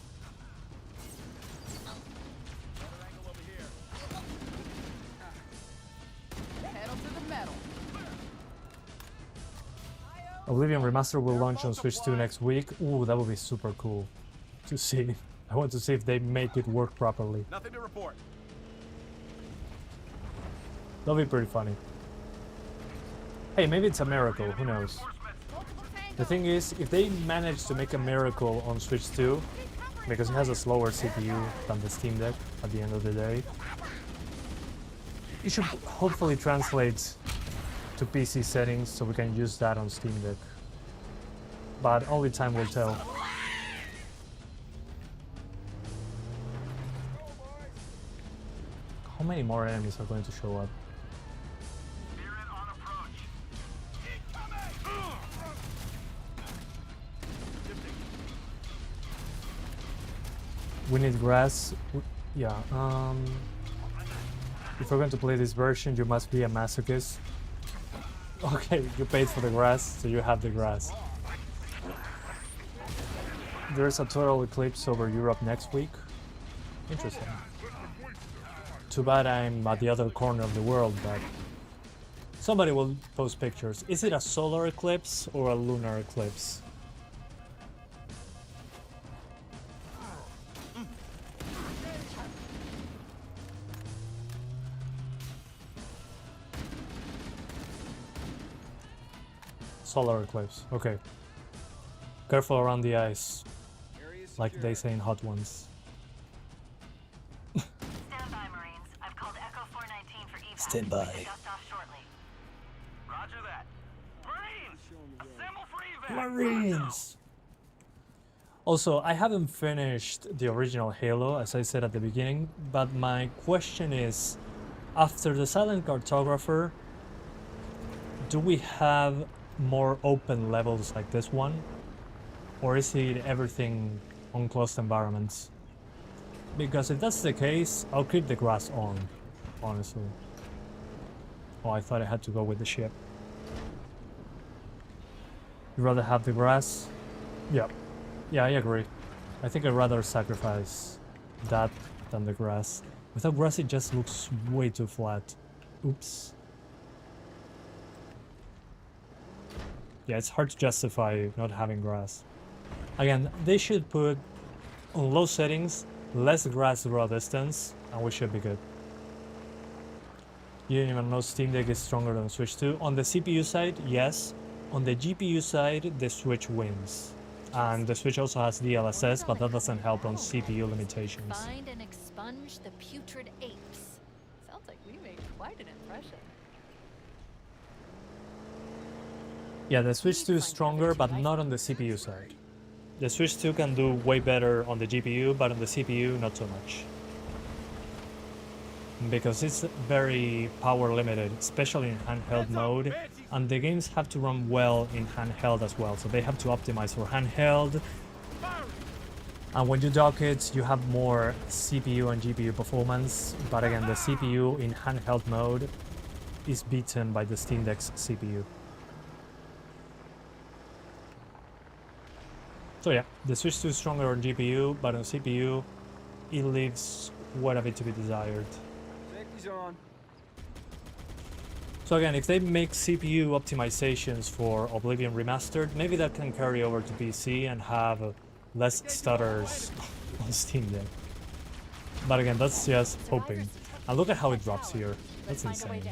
Oblivion Remaster will launch on Switch 2 next week. Ooh, that would be super cool to see. I want to see if they make it work properly. Nothing to report. That'll be pretty funny. Hey, maybe it's a miracle, who knows? The thing is, if they manage to make a miracle on Switch 2, because it has a slower CPU than the Steam Deck at the end of the day, it should hopefully translate to PC settings so we can use that on Steam Deck. But only time will tell. How many more enemies are going to show up? We need grass. Yeah, if you're going to play this version, you must be a masochist. Okay, you paid for the grass, so you have the grass. There's a total eclipse over Europe next week. Interesting. Too bad I'm at the other corner of the world, but somebody will post pictures. Is it a solar eclipse or a lunar eclipse? Solar eclipse, okay. Careful around the ice, like they say in Hot Ones. Stand by, Marines. I've called Echo 419 for evac. Stand by. Dust off shortly. Roger that. Marines! Assemble for evac! Marines! Also, I haven't finished the original Halo, as I said at the beginning, but my question is, after the Silent Cartographer, do we have more open levels like this one? Or is it everything on closed environments? Because if that's the case, I'll keep the grass on, honestly. Oh, I thought I had to go with the ship. You'd rather have the grass? Yeah. Yeah, I agree. I think I'd rather sacrifice that than the grass. Without grass, it just looks way too flat. Oops. Yeah, it's hard to justify not having grass. Again, they should put on low settings, less grass draw distance, and we should be good. You didn't even know Steam Deck is stronger than Switch 2. On the CPU side, yes. On the GPU side, the Switch wins. And the Switch also has DLSS, but that doesn't help on CPU limitations. Find and expunge the putrid apes. Sounds like we made quite an impression. Yeah, the Switch 2 is stronger, but not on the CPU side. The Switch 2 can do way better on the GPU, but on the CPU, not so much. Because it's very power limited, especially in handheld mode, and the games have to run well in handheld as well, so they have to optimize for handheld. And when you dock it, you have more CPU and GPU performance, but again, the CPU in handheld mode is beaten by the Steam Deck's CPU. So yeah, the Switch 2 is stronger on GPU, but on CPU, it leaves quite a bit to be desired. Safety's on. So again, if they make CPU optimizations for Oblivion Remastered, maybe that can carry over to PC and have less stutters on Steam Deck. But again, that's just hoping. And look at how it drops here. That's insane.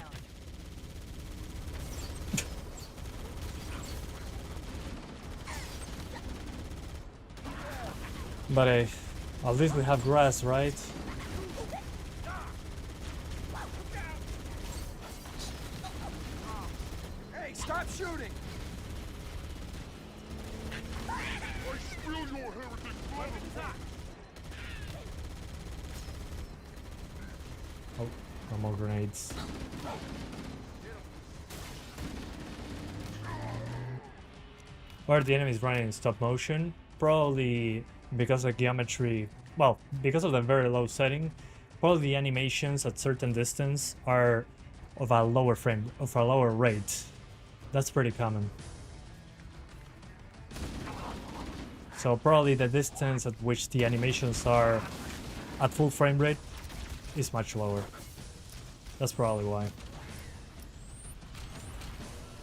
But at least we have grass, right? Hey, stop shooting! Oh, no more grenades. Why are the enemies running in stop motion? Probably because of geometry, well, because of the very low setting, probably the animations at certain distance are of a lower rate. That's pretty common. So probably the distance at which the animations are at full frame rate is much lower. That's probably why.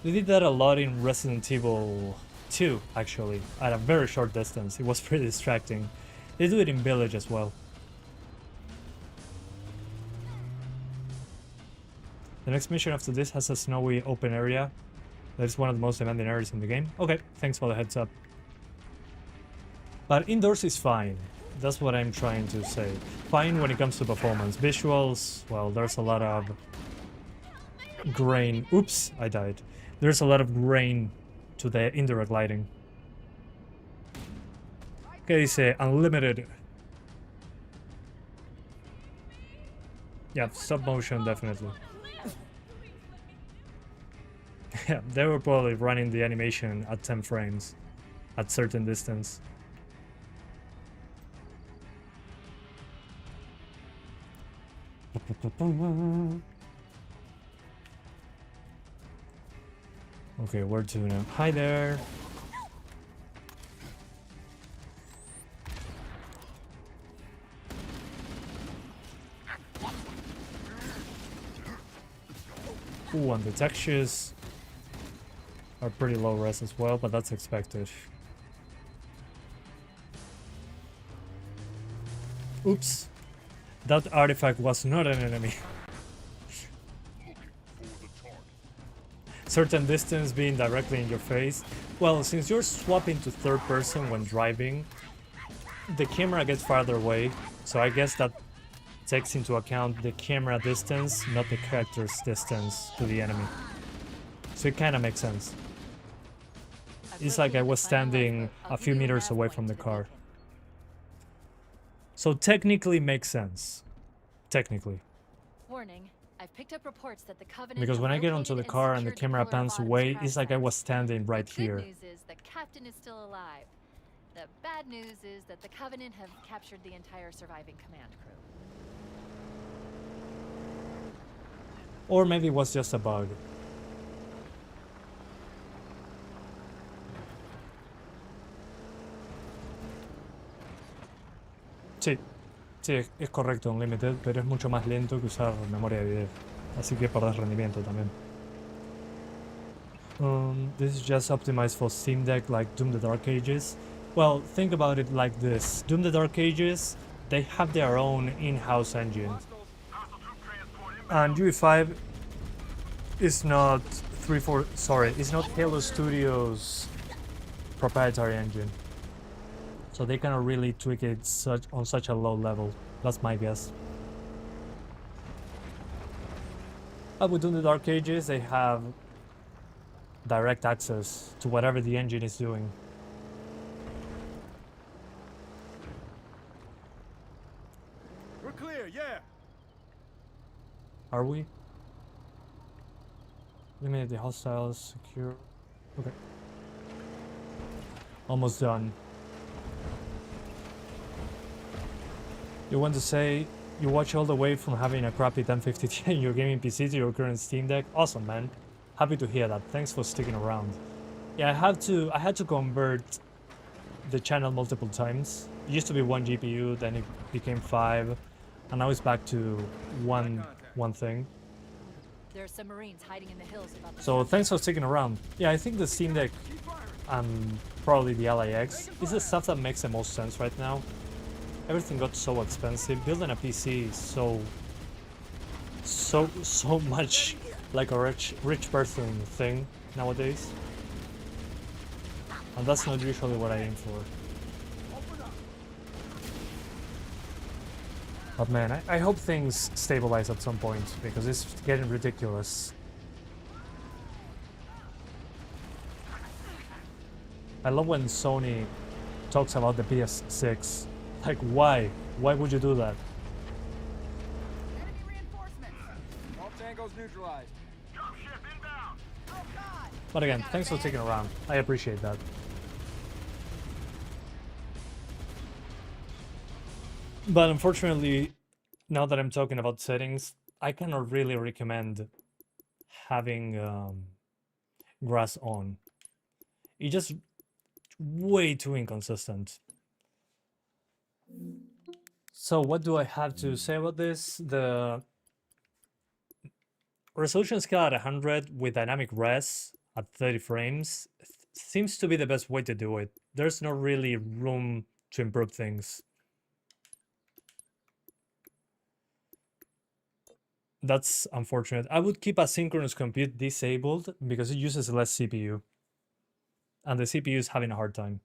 They did that a lot in Resident Evil 2, actually, at a very short distance. It was pretty distracting. They do it in Village as well. The next mission after this has a snowy open area. That's one of the most demanding areas in the game. Okay, thanks for the heads up. But indoors is fine. That's what I'm trying to say. Fine when it comes to performance. Visuals, well, there's a lot of grain. Oops, I died. There's a lot of grain to the indirect lighting. Okay, dice unlimited. Yeah, stop motion definitely. Yeah, they were probably running the animation at 10 frames at certain distance. Okay, where to now? Hi there. Ooh, and the textures are pretty low res as well, but that's expected. Oops. That artifact was not an enemy. Certain distance being directly in your face. Well, since you're swapping to third person when driving, the camera gets farther away, so I guess that takes into account the camera distance, not the character's distance to the enemy. So it kind of makes sense. It's like I was standing a few meters away from the car. So technically makes sense. Technically. Warning. I've picked up reports that the Covenant Because have when I get onto located the and car and the secured camera Polar pans Bottom's away, crash it's like I site. was standing right The here. good news is the Captain is still alive. The bad news is that the Covenant have captured the entire surviving command crew. Or maybe it was just a bug. Sí, sí, es correcto, Unlimited, pero es mucho más lento que usar memoria de video. Así que perdés rendimiento también. This is just optimized for Steam Deck like Doom the Dark Ages. Well, think about it like this. Doom the Dark Ages, they have their own in-house engine. And UE5 is not it's not Halo Studios' proprietary engine. So they cannot really tweak it on such a low level. That's my guess. But with Doom the Dark Ages, they have direct access to whatever the engine is doing. We're clear, yeah. Are we? Eliminate the hostiles, secure. Okay. Almost done. You want to say you watch all the way from having a crappy 1050 Ti in your gaming PC to your current Steam Deck? Awesome, man. Happy to hear that. Thanks for sticking around. Yeah, I had to convert the channel multiple times. It used to be 1 GPU, then it became 5, and now it's back to one thing. There are some Marines hiding in the hills about the So thanks for sticking around. Yeah, I think the Steam Deck and probably the Ally X is the stuff that makes the most sense right now. Everything got so expensive. Building a PC is so much like a rich person thing nowadays. And that's not usually what I aim for. But man, I hope things stabilize at some point, because it's getting ridiculous. I love when Sony talks about the PS6. Like, why? Why would you do that? Enemy reinforcements. All tangos neutralized. Dropship inbound. Oh God. But again, thanks for sticking around. I appreciate that. But unfortunately, now that I'm talking about settings, I cannot really recommend having grass on. It's just way too inconsistent. So what do I have to say about this? The resolution scale at 100 with dynamic res at 30 frames seems to be the best way to do it. There's not really room to improve things. That's unfortunate. I would keep asynchronous compute disabled because it uses less CPU. And the CPU is having a hard time.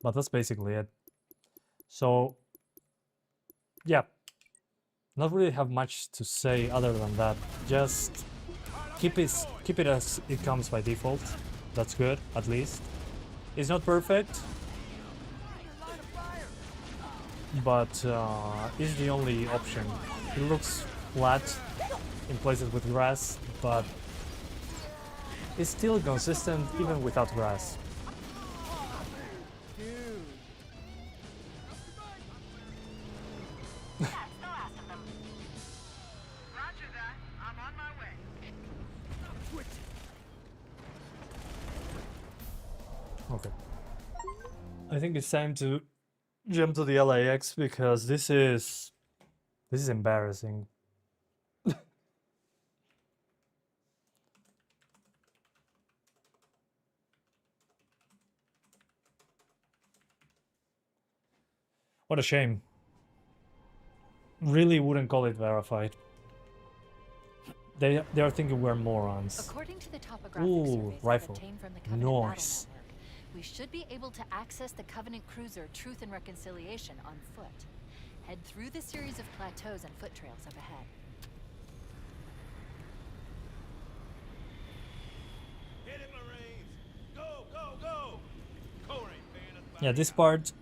But that's basically it. So, yeah. Not really have much to say other than that. Just keep it as it comes by default. That's good, at least. It's not perfect, but it's the only option. It looks flat in places with grass, but it's still consistent even without grass. That's the last of them. Roger that. I'm on my way. Okay. I think it's time to jump to the Ally X because this is embarrassing. What a shame. Really wouldn't call it verified. They are thinking we're morons. According to the topographic Ooh, surveys I've rifle. obtained from the Covenant battle Nice. network, we should be able to access the Covenant cruiser Truth and Reconciliation on foot. Head through the series of plateaus and foot trails up ahead. Hit it, Marines! Go, go, go! Cole ain't paying us back. Yeah, this part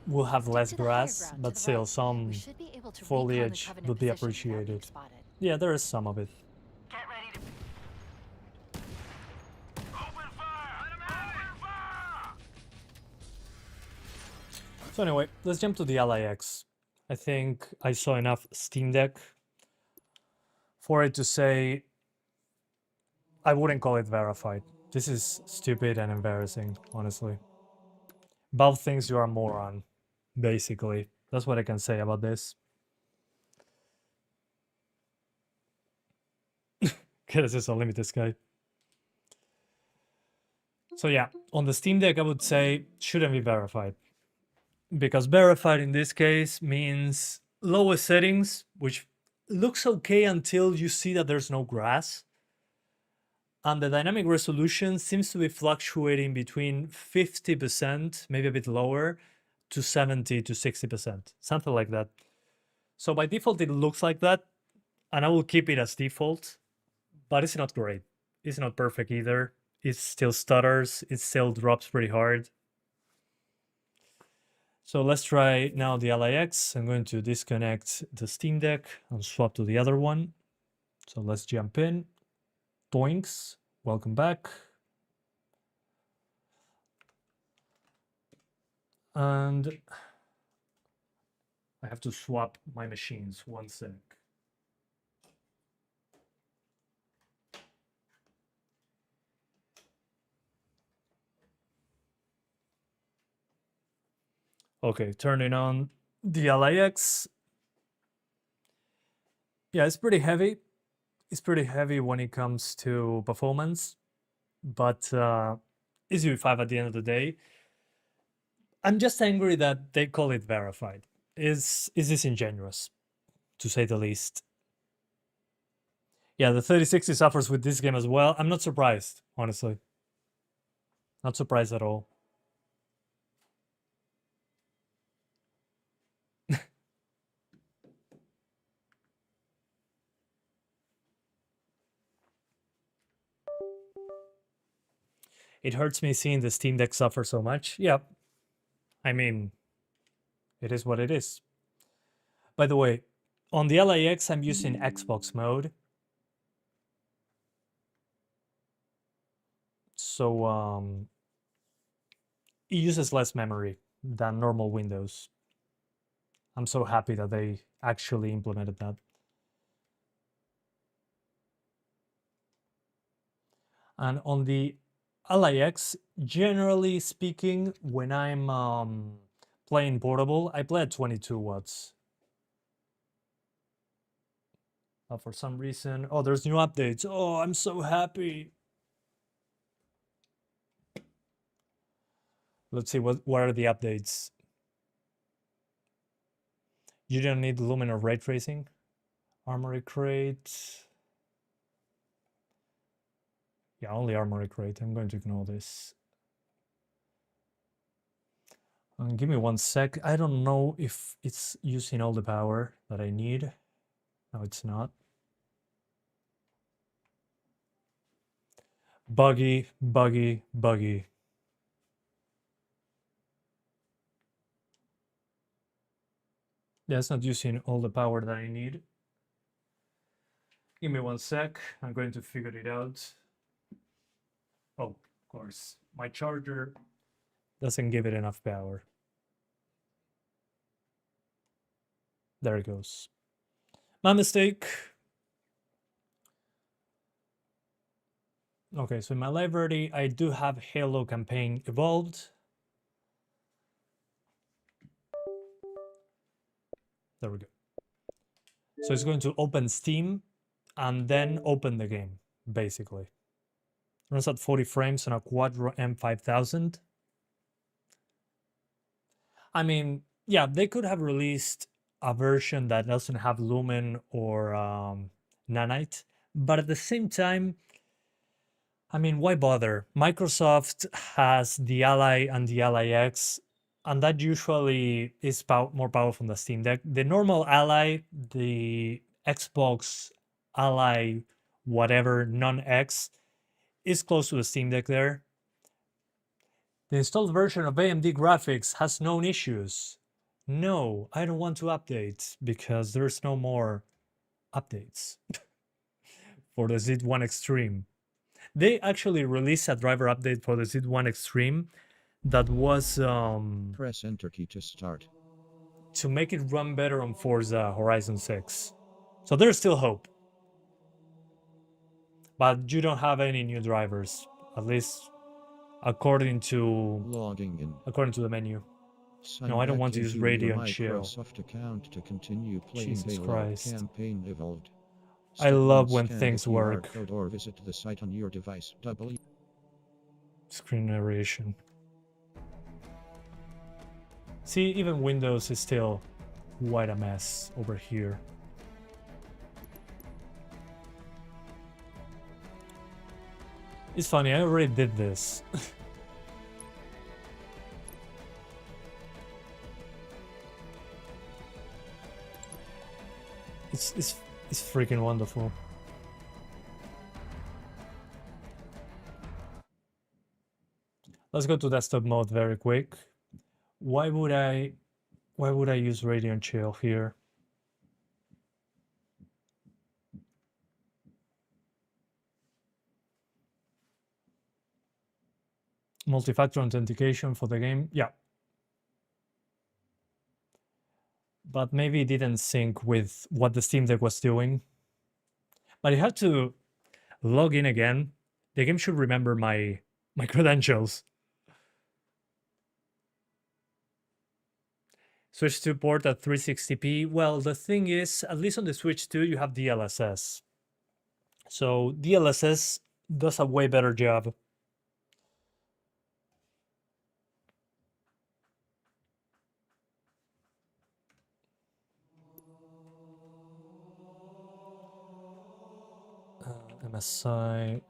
will have Stick less to the higher grass, ground to but the still right. some We should be able to recon the foliage Covenant would be position without being appreciated. spotted. Yeah, there is some of it. Get ready to. Open fire! Open fire! So anyway, let's jump to the Ally X. I think I saw enough Steam Deck for it to say I wouldn't call it verified. This is stupid and embarrassing, honestly. Valve thinks you're a moron, basically. That's what I can say about this. This is unlimited Sky. So yeah, on the Steam Deck, I would say shouldn't be verified. Because verified in this case means lowest settings, which looks okay until you see that there's no grass. And the dynamic resolution seems to be fluctuating between 50%, maybe a bit lower, to 70 to 60%, something like that. So by default, it looks like that, and I will keep it as default, but it's not great. It's not perfect either. It still stutters, it still drops pretty hard. So let's try now the Ally X. I'm going to disconnect the Steam Deck and swap to the other one. So let's jump in. Doinks, welcome back. And I have to swap my machines, 1 sec. Okay, turning on the Ally X. Yeah, it's pretty heavy. It's pretty heavy when it comes to performance, but it's UE5 at the end of the day. I'm just angry that they call it verified. Is disingenuous, to say the least. Yeah, the 3060 suffers with this game as well. I'm not surprised, honestly. Not surprised at all. It hurts me seeing the Steam Deck suffer so much. Yeah, I mean, it is what it is. By the way, on the Ally X, I'm using Xbox mode. So it uses less memory than normal Windows. I'm so happy that they actually implemented that. And on the Ally X, generally speaking, when I'm playing portable, I play at 22 watts. But for some reason, oh, there's new updates. Oh, I'm so happy. Let's see, what are the updates? You don't need luminous ray tracing. Armory crate. Yeah, only armory crate. I'm going to ignore this. Give me 1 sec. I don't know if it's using all the power that I need. No, it's not. Buggy, buggy, buggy. Yeah, it's not using all the power that I need. Give me 1 sec. I'm going to figure it out. Oh, of course. My charger doesn't give it enough power. There it goes. My mistake. Okay, so in my library, I do have Halo campaign evolved. There we go. So it's going to open Steam and then open the game, basically. Runs at 40 frames on a Quadro M5000. I mean, yeah, they could have released a version that doesn't have Lumen or Nanite, but at the same time, I mean, why bother? Microsoft has the Ally and the Ally X, and that usually is more powerful than the Steam Deck. The normal Ally, the Xbox Ally, whatever, non-X, is close to the Steam Deck there. The installed version of AMD graphics has known issues. No, I don't want to update because there's no more updates for the Z1 Extreme. They actually released a driver update for the Z1 Extreme that was Press enter key to start. to make it run better on Forza Horizon 6. So there's still hope. But you don't have any new drivers, at least according to Logging in. the menu. Sign No, I don't back want to use into Radio your and Chill. Microsoft account to continue playing Jesus Halo Christ. campaign evolved. I Step love 1, when scan things the QR work. code or visit the site on your device. Screen narration. See, even Windows is still quite a mess over here. It's funny, I already did this. It's freaking wonderful. Let's go to desktop mode very quick. Why would I use Radio and Chill here? Multi-factor authentication for the game, yeah. But maybe it didn't sync with what the Steam Deck was doing. But I had to log in again. The game should remember my credentials. Switch to port at 360p. Well, the thing is, at least on the Switch 2, you have DLSS. So DLSS does a way better job. MSI.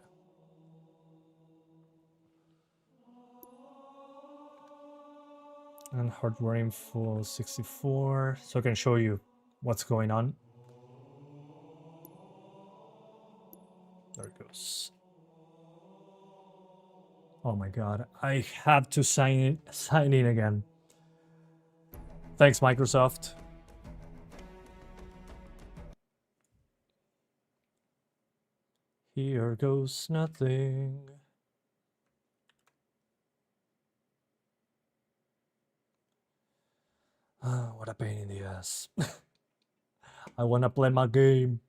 And hardware info 64, so I can show you what's going on. There it goes. Oh my god, I have to sign in again. Thanks, Microsoft. Here goes nothing. Ah, what a pain in the ass. I wanna play my game.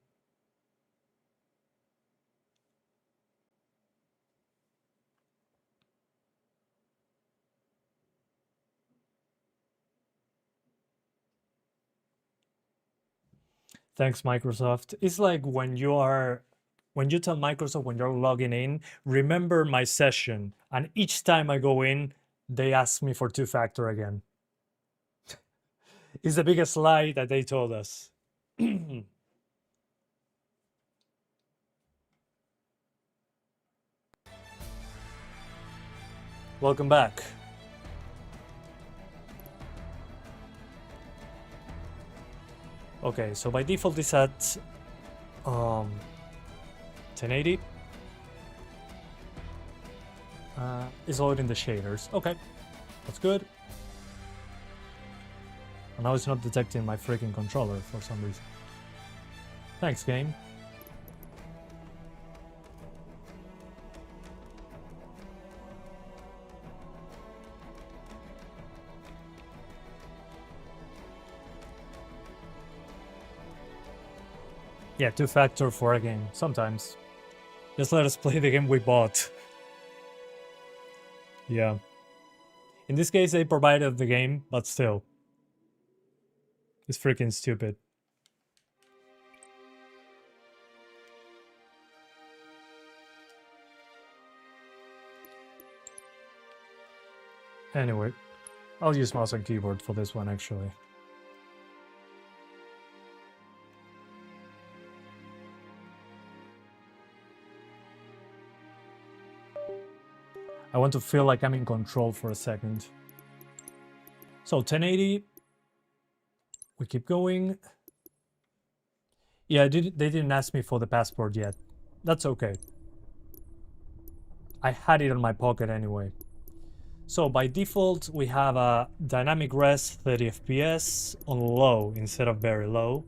Thanks, Microsoft. It's like when you tell Microsoft when you're logging in, remember my session, and each time I go in, they ask me for two-factor again. It's the biggest lie that they told us. Welcome back. Okay, so by default it's at 1080. It's loading the shaders. Okay, that's good. And now it's not detecting my freaking controller for some reason. Thanks, game. Yeah, two-factor for a game, sometimes. Just let us play the game we bought. Yeah. In this case, they provided the game, but still. It's freaking stupid. Anyway, I'll use mouse and keyboard for this one, actually. I want to feel like I'm in control for a second. So 1080. We keep going. Yeah, they didn't ask me for the passport yet. That's okay. I had it in my pocket anyway. So by default, we have a dynamic res 30 FPS on low instead of very low.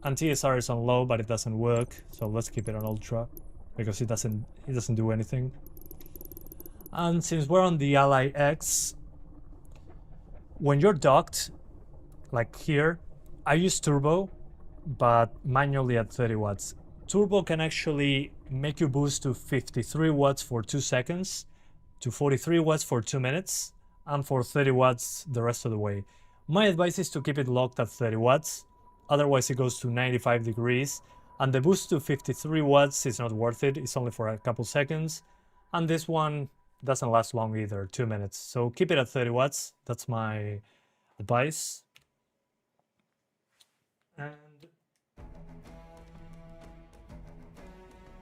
And TSR is on low, but it doesn't work. So let's keep it on ultra because it doesn't do anything. And since we're on the Ally X, when you're docked, like here, I use turbo, but manually at 30 watts. Turbo can actually make you boost to 53 watts for 2 seconds, to 43 watts for 2 minutes, and for 30 watts the rest of the way. My advice is to keep it locked at 30 watts, otherwise it goes to 95 degrees, and the boost to 53 watts is not worth it, it's only for a couple seconds, and this one doesn't last long either, 2 minutes. So keep it at 30 watts, that's my advice. And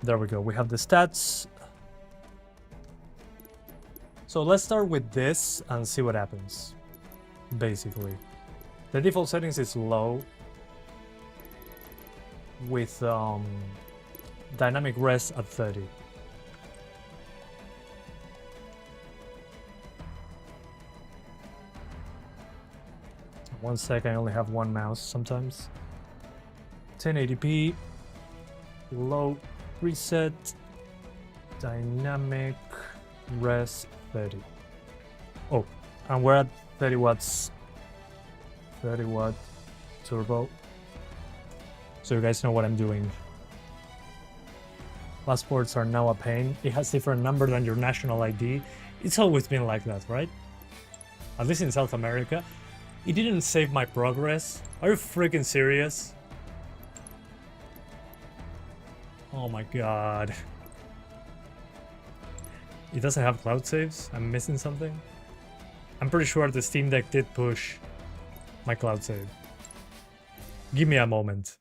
there we go, we have the stats. So let's start with this and see what happens, basically. The default settings is low with dynamic res at 30. One sec, I only have one mouse sometimes. 1080p, low preset, dynamic res 30. Oh, and we're at 30 watts, 30 watt turbo. So you guys know what I'm doing. Passports are now a pain. It has different number than your national ID. It's always been like that, right? At least in South America. It didn't save my progress. Are you freaking serious? Oh my god. It doesn't have cloud saves? I'm missing something? I'm pretty sure the Steam Deck did push my cloud save. Give me a moment.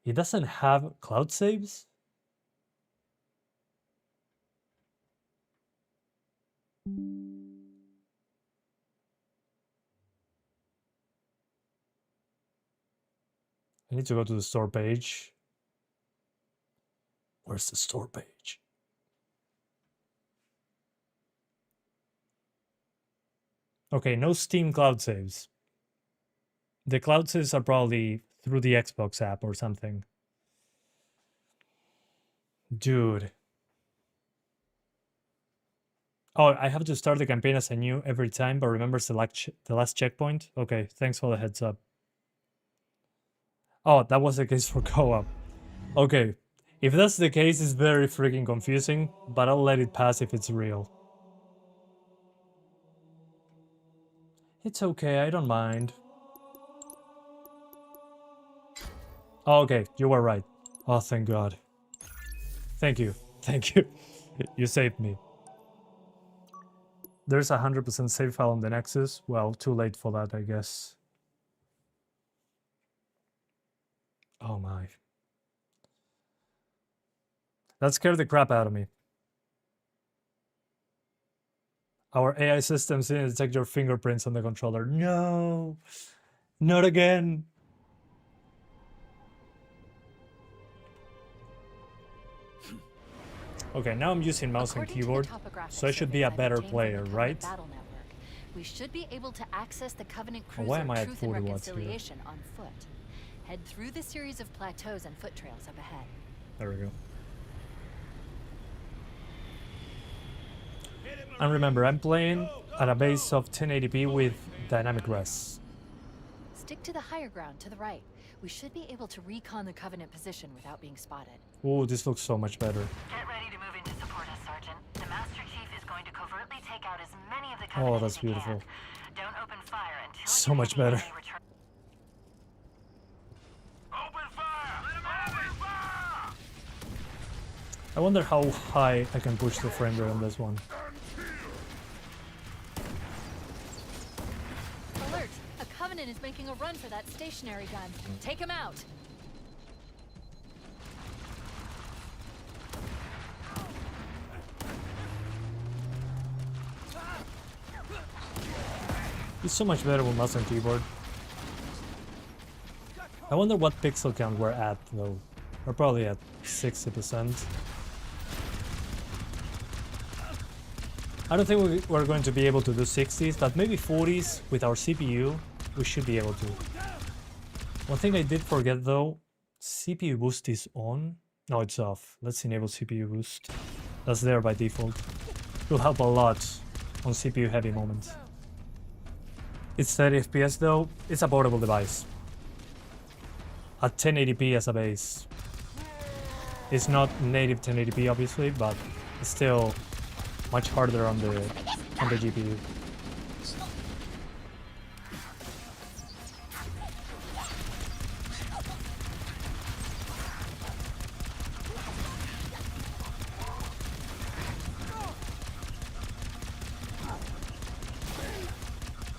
It doesn't have cloud saves? I need to go to the store page. Where's the store page? Okay, no Steam cloud saves. The cloud saves are probably through the Xbox app or something. Dude. Oh, I have to start the campaign as a new every time, but remember select the last checkpoint? Okay, thanks for the heads up. Oh, that was the case for co-op. Okay, if that's the case, it's very freaking confusing, but I'll let it pass if it's real. It's okay, I don't mind. Oh, okay, you were right. Oh, thank God. Thank you. Thank you. You saved me. There's a 100% save file on the Nexus. Well, too late for that, I guess. Oh my. That scared the crap out of me. Our AI systems didn't detect your fingerprints on the controller. No, not again. Okay, now I'm using mouse and According to the keyboard, topographic so I should be survey a by the better Chamber of player, the Covenant right? Battle Network, we should be able to access the Covenant Oh, Cruiser why am I at Truth and 40 watts here? Reconciliation on foot. Head through the series of plateaus and foot trails up ahead. There we go. And remember, I'm playing at a base of 1080p with dynamic res. Stick to the higher ground to the right. We should be able to recon the Covenant position without being spotted. Ooh, this looks so much better. Get ready to move in to support us, Sergeant. The Master Chief is going to covertly take out as many of the Oh, Covenant that's as he beautiful. can. Don't open fire until So you much see the better. enemy return. Open fire! Let him open fire! I wonder how high I can push the frame rate on this one. Alert! A Covenant is making a run for that stationary gun. Take him out! It's so much better with mouse and keyboard. I wonder what pixel count we're at though. We're probably at 60%. I don't think we're going to be able to do 60s, but maybe 40s with our CPU, we should be able to. One thing I did forget though, CPU boost is on. No, it's off. Let's enable CPU boost. That's there by default. Will help a lot on CPU heavy moments. It's 30 FPS though, it's a portable device. At 1080p as a base. It's not native 1080p obviously, but it's still much harder on the GPU.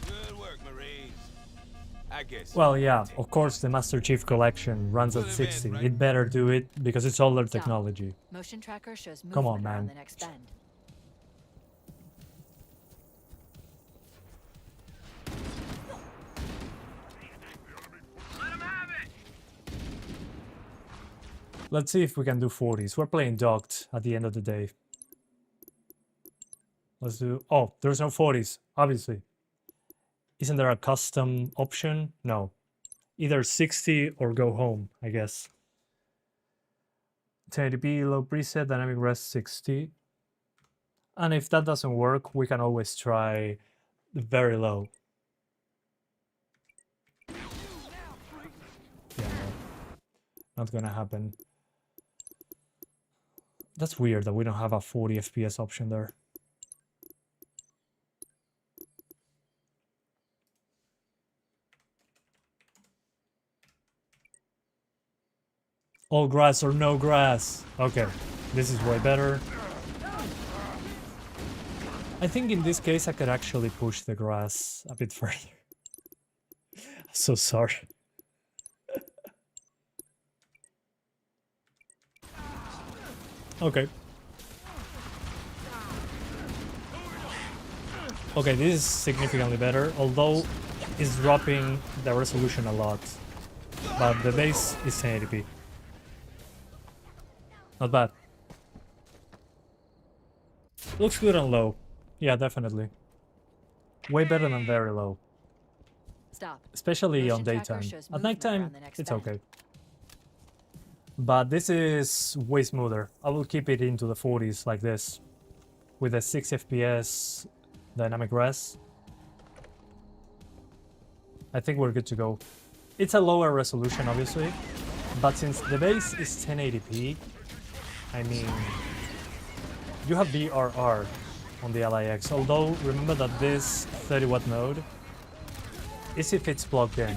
Good work, Marines. I guess. Well, yeah, of course the Master Chief Collection runs at 60. It better do it because it's older technology. Motion tracker shows movement Come on, around man. the next bend. Let's see if we can do 40s. We're playing docked at the end of the day. Let's do... Oh, there's no 40s, obviously. Isn't there a custom option? No. Either 60 or go home, I guess. 1080p, low preset, dynamic res 60. And if that doesn't work, we can always try very low. Yeah, no. Not gonna happen. That's weird that we don't have a 40 FPS option there. All grass or no grass. Okay, this is way better. I think in this case I could actually push the grass a bit further. I'm so sorry. Okay. Okay, this is significantly better, although it's dropping the resolution a lot. But the base is 1080p. Not bad. Looks good on low. Yeah, definitely. Way better than very low. Stop. Especially Motion on tracker daytime. shows At movement nighttime, around the next it's bend. okay. But this is way smoother. I will keep it into the 40s like this. With a 6 FPS dynamic res. I think we're good to go. It's a lower resolution, obviously. But since the base is 1080p, I mean... You have VRR on the Ally X. Although, remember that this 30 watt mode is if it's plugged in.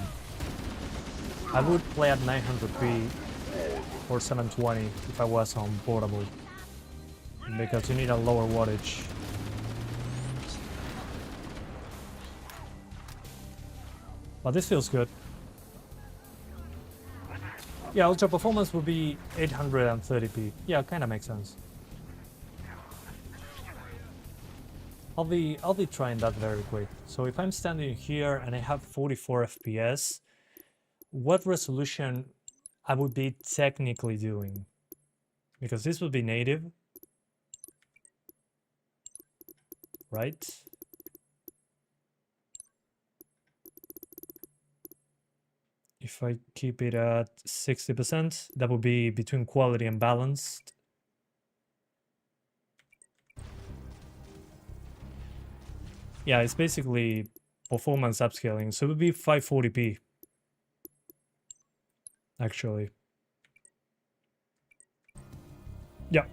I would play at 900p or 720 if I was on portable, because you need a lower wattage. But this feels good. Yeah, ultra performance would be 830p. Yeah, kind of makes sense. I'll be trying that very quick. So if I'm standing here and I have 44 FPS, what resolution I would be technically doing? Because this would be native, right? If I keep it at 60%, that would be between quality and balanced. Yeah, it's basically performance upscaling, so it would be 540p. Actually. Yeah.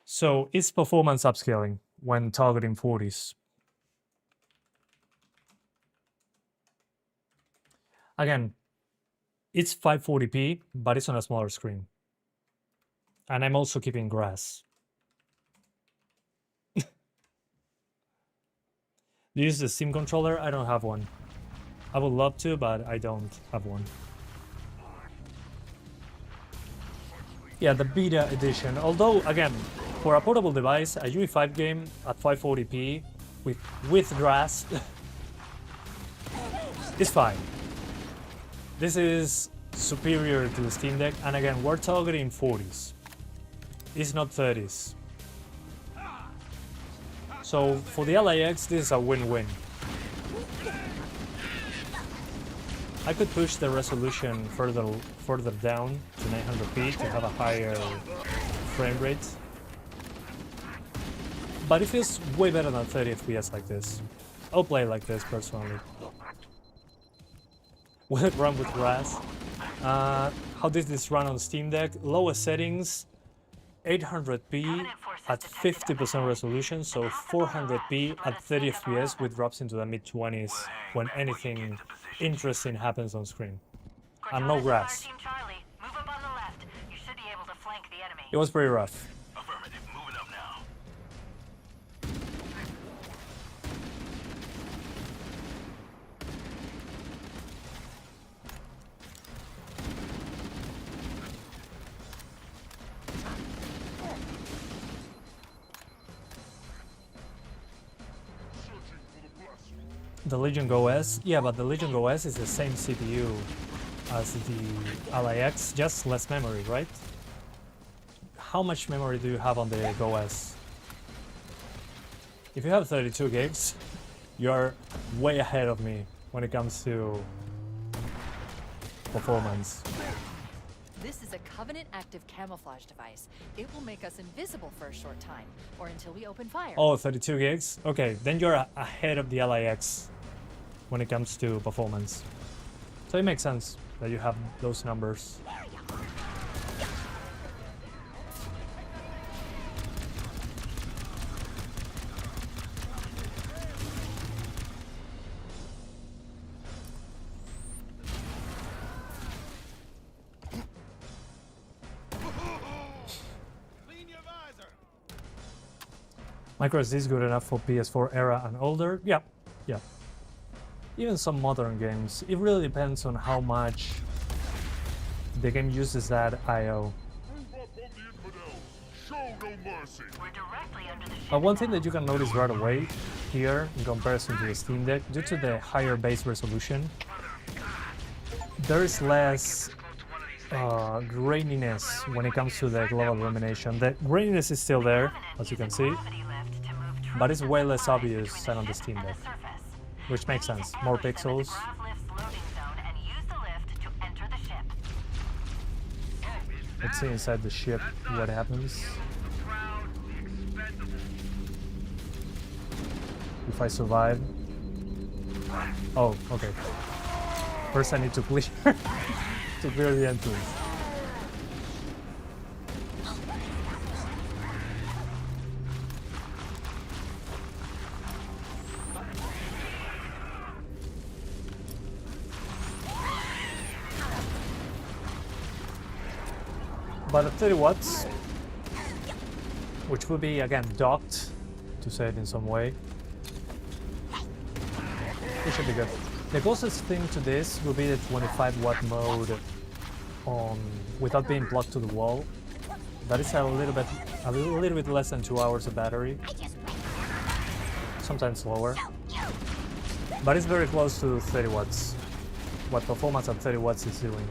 So it's performance upscaling when targeting 40s. Again, it's 540p, but it's on a smaller screen. And I'm also keeping grass. Do you use the Steam controller? I don't have one. I would love to, but I don't have one. Yeah, the beta edition. Although, again, for a portable device, a UE5 game at 540p with grass is fine. This is superior to the Steam Deck, and again, we're targeting 40s. It's not 30s. So for the Ally X, this is a win-win. I could push the resolution further down to 900p to have a higher frame rate. But it feels way better than 30 FPS like this. I'll play like this personally. Will it run with grass? How did this run on Steam Deck? Lowest settings, 800p at 50% resolution, so 400p at 30 FPS, which drops into the mid-20s when anything interesting happens on screen. And no grass. It was pretty rough. Affirmative, moving up now. The Legion OS, yeah, but the Legion OS is the same CPU as the Ally X, just less memory, right? How much memory do you have on the OS? If you have 32 gigs, you're way ahead of me when it comes to performance. This is a Covenant active camouflage device. It will make us invisible for a short time, or until we open fire. Oh, 32 gigs? Okay, then you're ahead of the Ally X when it comes to performance. So it makes sense that you have those numbers. MicroSD is good enough for PS4 era and older? Yeah, yeah. Even some modern games. It really depends on how much the game uses that I/O. One thing that you can notice right away here in comparison to the Steam Deck, due to the higher base resolution, there is less graininess when it comes to the global illumination. The graininess is still there, as you can see, but it's way less obvious than on the Steam Deck, which makes sense. More pixels. Let's see inside the ship what happens. If I survive. Oh, okay. First I need to clear to clear the entrance. But at 30 watts, which will be again docked, to say it in some way, it should be good. The closest thing to this will be the 25 watt mode on without being plugged to the wall. That is a little bit less than 2 hours of battery. Sometimes lower. But it's very close to 30 watts. What performance at 30 watts is doing.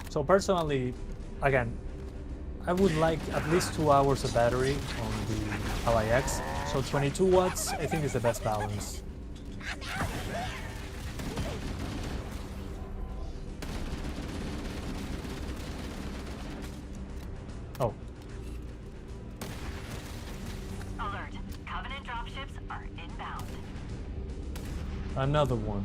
So personally, again, I would like at least 2 hours of battery on the Ally X. So 22 watts, I think, is the best balance. Oh. Alert. Covenant dropships are inbound. Another one.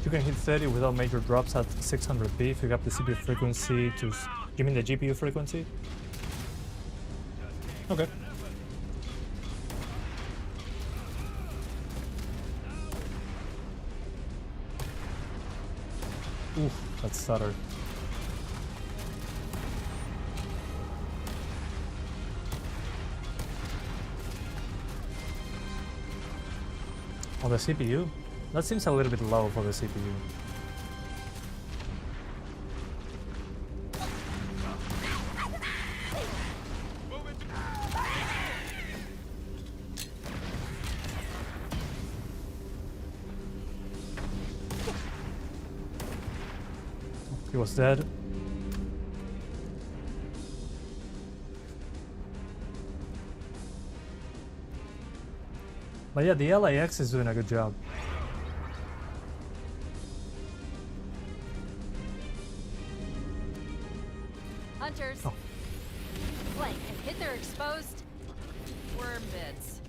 You can hit 30 without major drops at 600p if you have the CPU frequency to... You mean the GPU frequency? Okay. Oof, that stuttered. On the CPU? That seems a little bit low for the CPU. He was dead. But yeah, the Ally X is doing a good job. Hunters. Oh. Flank and hit their exposed worm bits.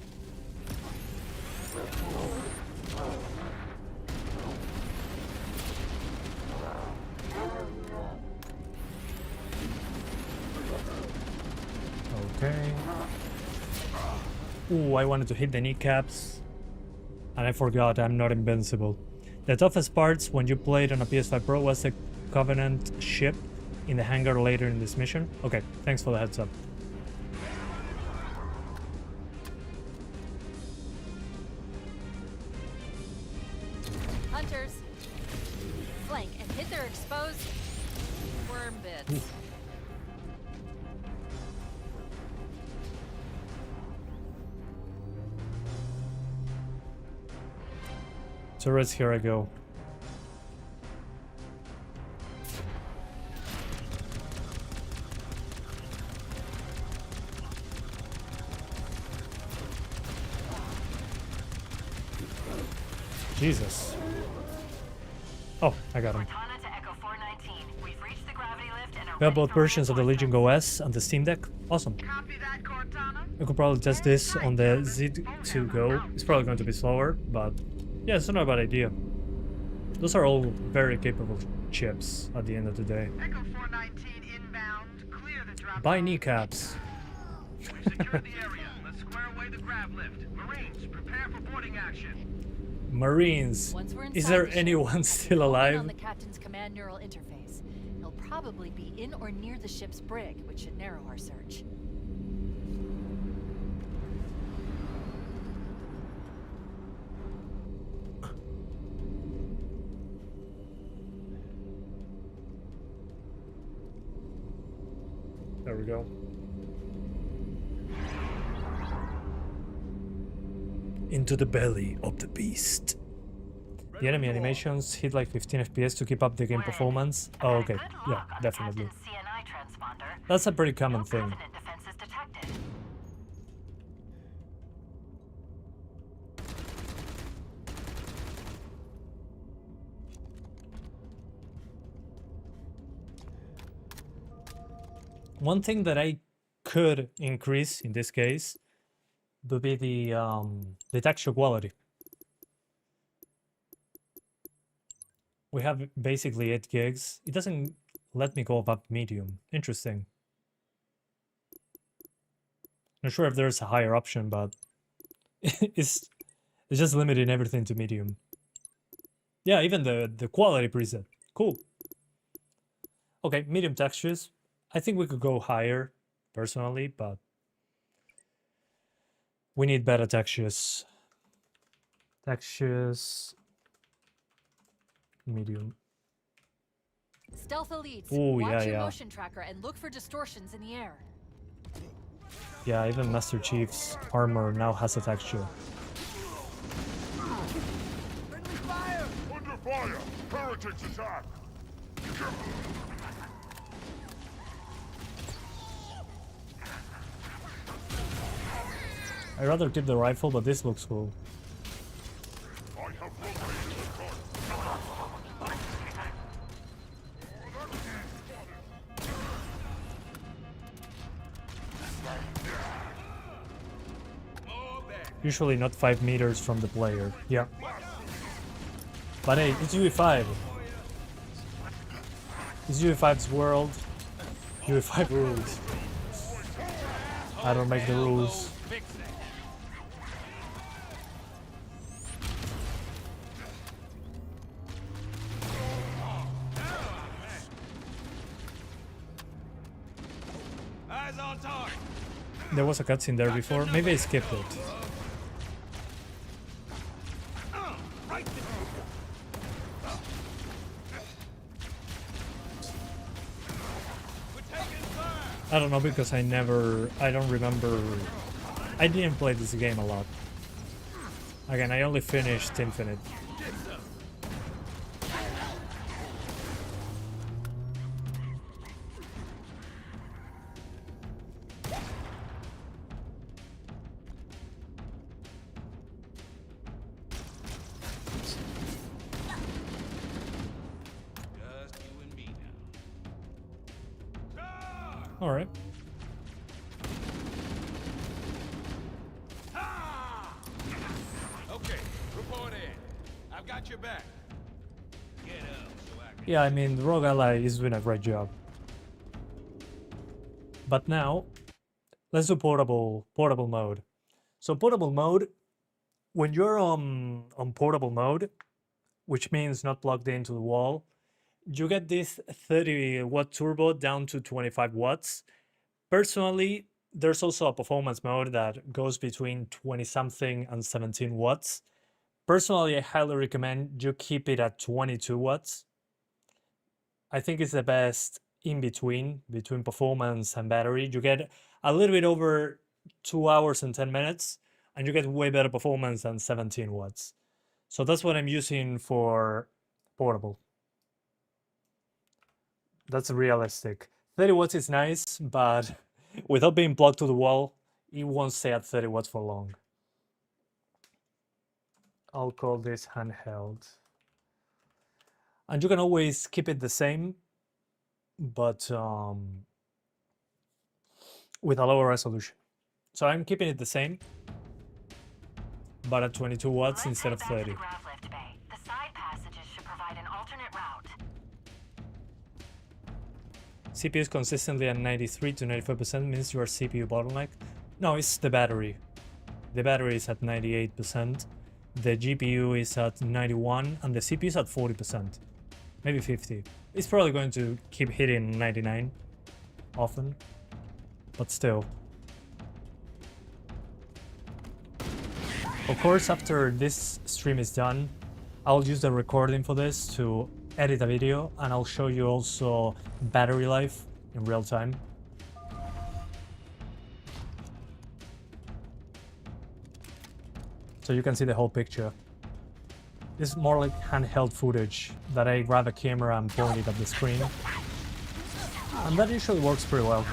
Okay. Ooh, I wanted to hit the kneecaps. And I forgot I'm not invincible. The toughest parts when you played on a PS5 Pro was the Covenant ship in the hangar later in this mission. Okay, thanks for the heads up. Hunters. Flank and hit their exposed worm bits. Oof. Turrets, here I go. Jesus. Oh, I got him. Cortana to Echo 419. We've reached the gravity lift and are We have ready both to versions of the launch Legion OS on the Steam Deck. Awesome. Copy that, Cortana. We could probably test this on the Z2 Go. It's probably going to be slower, but yeah, it's not a bad idea. Those are all very capable chips at the end of the day. Echo 419 inbound. Clear the drop. Buy kneecaps. We've secured the area. Let's square away the grav lift. Marines, prepare for boarding action. Marines. Once we're Is inside there the ship, anyone still hone in alive? on the captain's command neural interface. He'll probably be in or near the ship's brig, which should narrow our search. There we go. Into the belly of the beast. The enemy animations hit like 15 FPS to keep up the game performance. Oh, okay. Good Yeah, look on the definitely. captain's CNI transponder. That's a pretty No common thing. Covenant defenses detected. One thing that I could increase in this case would be the texture quality. We have basically 8 gigs. It doesn't let me go above medium. Interesting. Not sure if there's a higher option, but it's just limiting everything to medium. Yeah, even the quality preset. Cool. Okay, medium textures. I think we could go higher, personally, but we need better textures. Textures. medium. Stealth elites, Ooh, watch yeah, your yeah. motion tracker and look for distortions in the air. Yeah, even Master Chief's armor now has a texture. Friendly fire! Under fire! Heretics attack! I'd rather keep the rifle, but this looks cool. I have located the target. Usually not 5 meters from the player. Yeah. But hey, it's UE5. It's UE5's world. UE5 rules. I don't make the rules. Fix it. Eyes on target. There was a cutscene there before. Maybe I skipped it. Right there. We're taking fire. I don't know because I don't remember. I didn't play this game a lot. Again, I only finished Infinite. Just you and me now. All right. Okay, report in. I've got your back. Get up so I can. Yeah, I mean, the ROG Ally is doing a great job. But now, let's do portable mode. So portable mode, when you're on portable mode, which means not plugged into the wall, you get this 30 watt turbo down to 25 watts. Personally, there's also a performance mode that goes between 20 something and 17 watts. Personally, I highly recommend you keep it at 22 watts. I think it's the best in between performance and battery. You get a little bit over 2 hours and 10 minutes, and you get way better performance than 17 watts. So that's what I'm using for portable. That's realistic. 30 watts is nice, but without being plugged to the wall, it won't stay at 30 watts for long. I'll call this handheld. And you can always keep it the same, but with a lower resolution. So I'm keeping it the same, but at 22 watts Let's instead head of back to 30. the grav lift bay. The side passages should provide an alternate route. CPU is consistently at 93 to 95%, means you are CPU bottleneck. No, it's the battery. The battery is at 98%. The GPU is at 91 and the CPU is at 40%. Maybe 50. It's probably going to keep hitting 99 often, but still. Of course, after this stream is done, I'll use the recording for this to edit a video, and I'll show you also battery life in real time. So you can see the whole picture. This is more like handheld footage that I grab a camera and point it at the screen. And that usually works pretty well.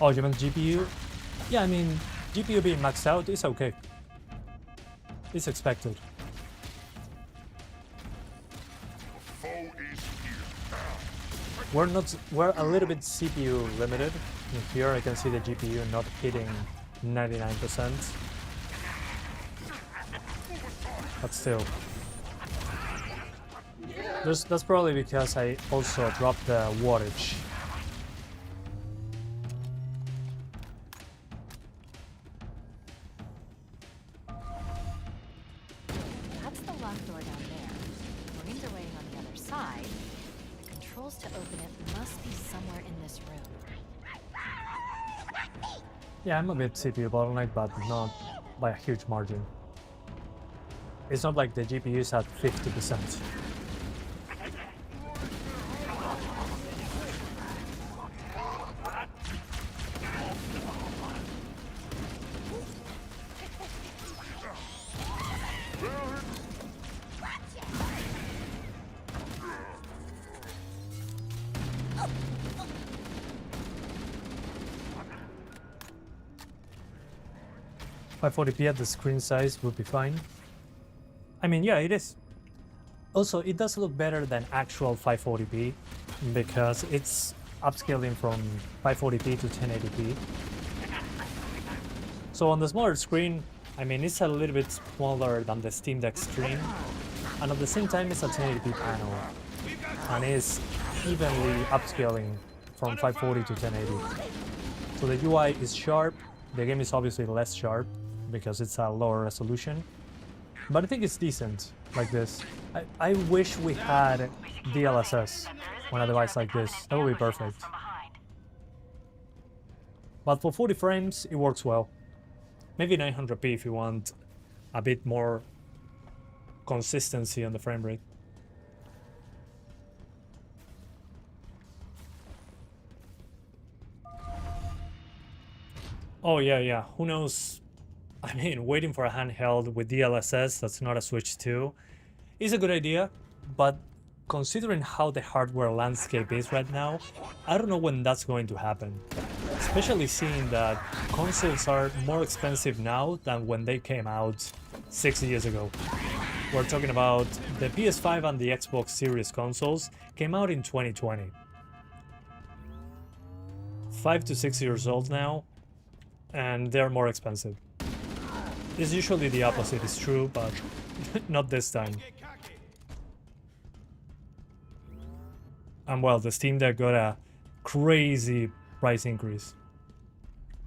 Oh, you meant GPU? Yeah, I mean, GPU being maxed out is okay. It's expected. Foe is here. We're a little bit CPU limited. In here I can see the GPU not hitting 99%. But still. That's probably because I also dropped the wattage. That's the locked door down there. Marines are waiting on the other side. The controls to open it must be somewhere in this room. Yeah, I'm a bit CPU bottleneck, but not by a huge margin. It's not like the GPU's at 50%. .540p at the screen size would be fine. I mean, yeah, it is. Also, it does look better than actual 540p because it's upscaling from 540p to 1080p. So on the smaller screen, I mean, it's a little bit smaller than the Steam Deck screen, and at the same time, it's a 1080p panel, and it's evenly upscaling from 540 to 1080. So the UI is sharp. The game is obviously less sharp because it's a lower resolution, but I think it's decent like this. I wish we had DLSS on a device like this. That would be perfect. But for 40 frames, it works well. Maybe 900p if you want a bit more consistency on the frame rate. Oh yeah, who knows? I mean, waiting for a handheld with DLSS that's not a Switch 2 is a good idea, but considering how the hardware landscape is right now, I don't know when that's going to happen. Especially seeing that consoles are more expensive now than when they came out 6 years ago. We're talking about the PS5 and the Xbox Series consoles came out in 2020. 5 to 6 years old now, and they're more expensive. It's usually the opposite is true, but not this time. And well, the Steam Deck got a crazy price increase.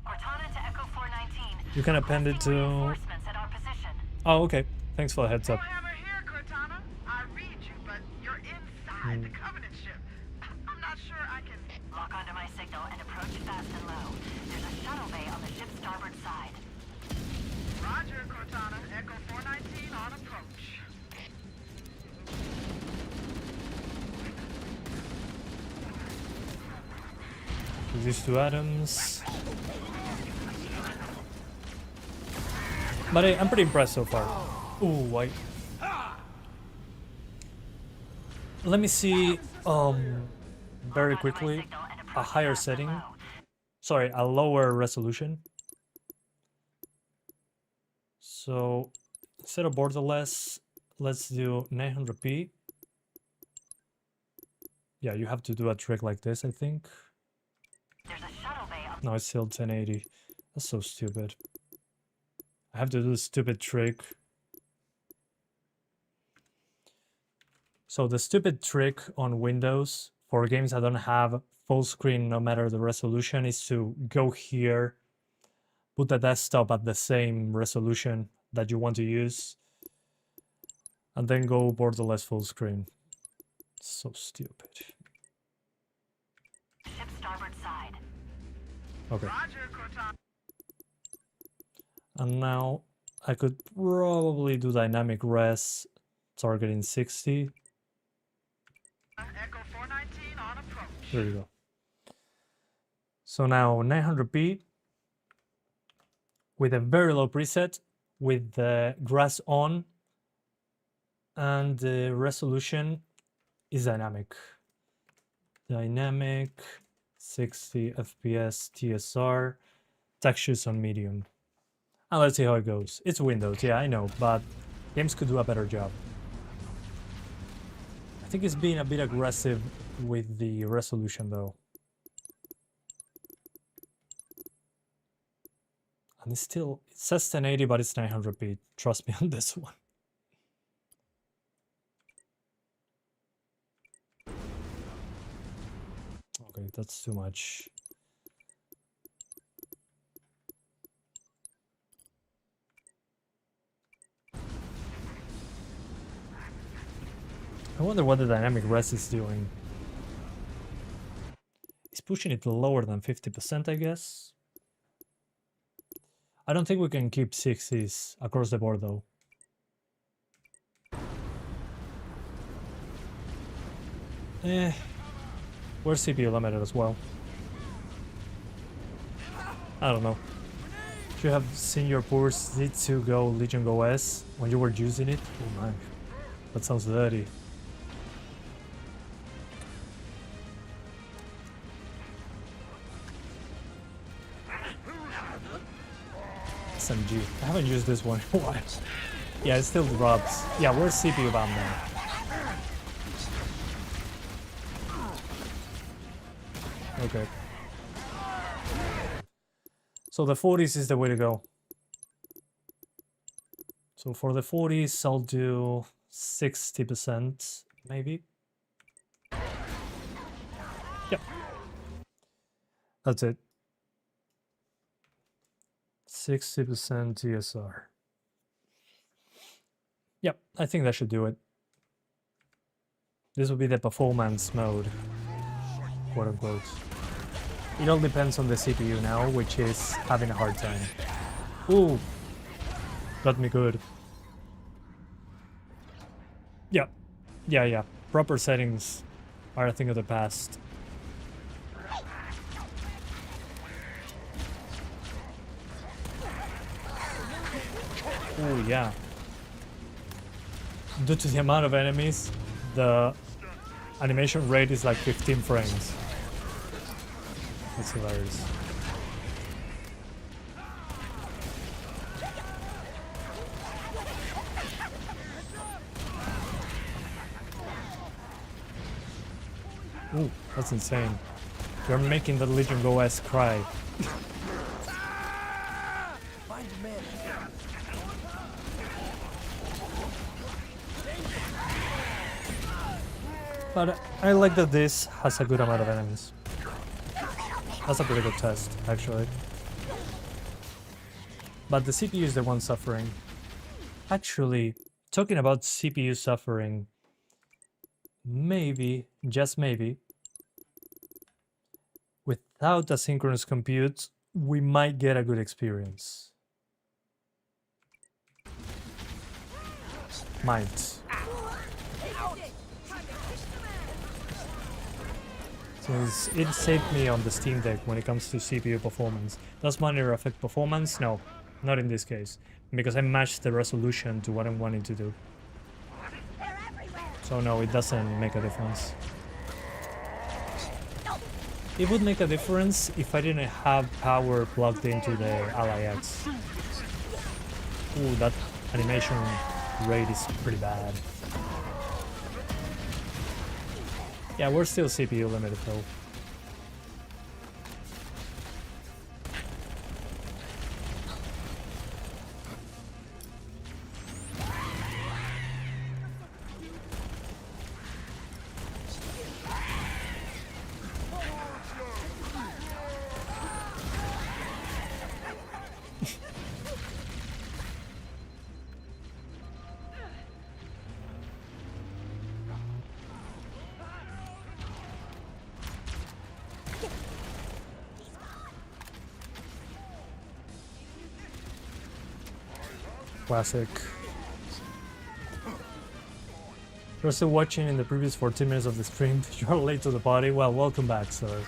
Cortana to Echo 419. You can append it to... Reinforcements at our position. Oh, okay. Thanks for the heads up. Hammer here, Cortana. I read you, but you're inside the Covenant ship. I'm not sure I can... Lock onto my signal and approach fast and low. There's a shuttle bay on the ship's starboard side. Roger, Cortana. Echo 419 on approach. These two atoms. But I'm pretty impressed so far. Ooh, let me see, very quickly, a higher setting. Sorry, a lower resolution. So, instead of borderless, let's do 900p. Yeah, you have to do a trick like this, I think. No, it's still 1080. That's so stupid. I have to do the stupid trick. So the stupid trick on Windows for games that don't have full screen no matter the resolution is to go here, put the desktop at the same resolution that you want to use, and then go borderless full screen. So stupid. Ship starboard side. Okay. Roger, Cortana. And now I could probably do dynamic res targeting 60. Echo 419 on approach. There you go. So now 900p with a very low preset with the grass on, and the resolution is dynamic. Dynamic 60 FPS TSR, textures on medium. And let's see how it goes. It's Windows, yeah, I know, but games could do a better job. I think it's being a bit aggressive with the resolution though. And it's still, it says 1080, but it's 900p. Trust me on this one. Okay, that's too much. I wonder what the dynamic res is doing. It's pushing it lower than 50%, I guess. I don't think we can keep 60s across the board though. We're CPU limited as well. I don't know. You have seen your poor Z2 Go Legion Go S when you were using it? Oh my, that sounds dirty. SMG. I haven't used this one in a while. Yeah, it still drops. Yeah, we're CPU bound now. Okay. So the 40s is the way to go. So for the 40s, I'll do 60%, maybe. Yep. That's it. 60% TSR. Yep, I think that should do it. This will be the performance mode, quote unquote. It all depends on the CPU now, which is having a hard time. Ooh, got me good. Yeah, yeah. Proper settings are a thing of the past. Oh yeah. Due to the amount of enemies, the animation rate is like 15 frames. That's hilarious. Ooh, that's insane. You're making the Legion Go S cry. But I like that this has a good amount of enemies. That's a pretty good test, actually. But the CPU is the one suffering. Actually, talking about CPU suffering, maybe, just maybe, without asynchronous compute, we might get a good experience. Might. Since it saved me on the Steam Deck when it comes to CPU performance. Does monitor affect performance? No, not in this case, because I matched the resolution to what I'm wanting to do. So no, it doesn't make a difference. It would make a difference if I didn't have power plugged into the Ally X. Ooh, that animation rate is pretty bad. Yeah, we're still CPU limited though. Classic. You're still watching in the previous 14 minutes of the stream. You're late to the party. Well, welcome back, sir.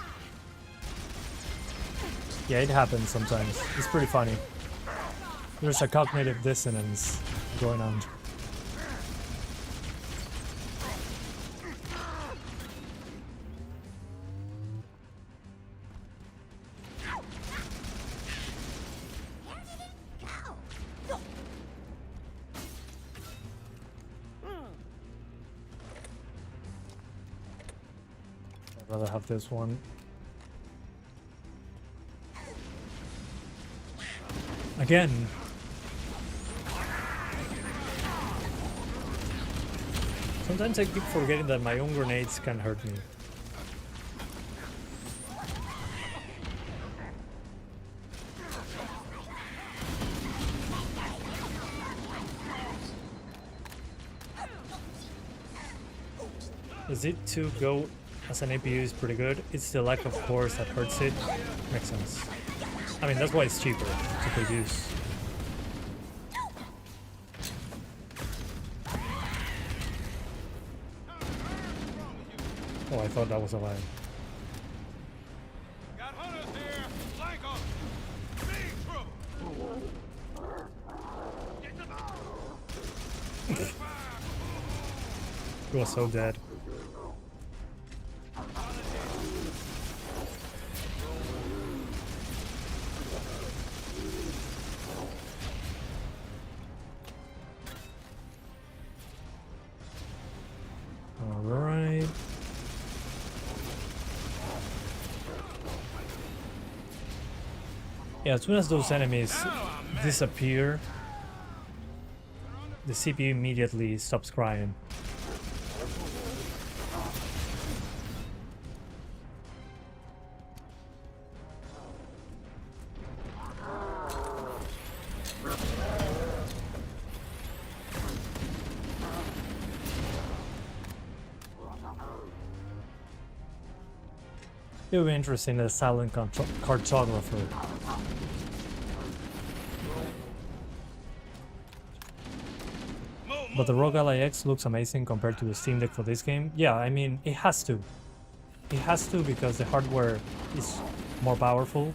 Yeah, it happens sometimes. It's pretty funny. There's a cognitive dissonance going on. I'd rather have this one. Again. Sometimes I keep forgetting that my own grenades can hurt me. Is it to go as an APU is pretty good? It's the lack of cores that hurts it. Makes sense. I mean, that's why it's cheaper to produce. Oh, I thought that was a line. Got hunters here. Flank 'em. Big trouble. Get them out. He was so dead. Alright. Yeah, as soon as those enemies disappear, the CPU immediately stops crying. It would be interesting as a silent cartographer. But the ROG Ally X looks amazing compared to the Steam Deck for this game. Yeah, I mean, it has to. It has to because the hardware is more powerful.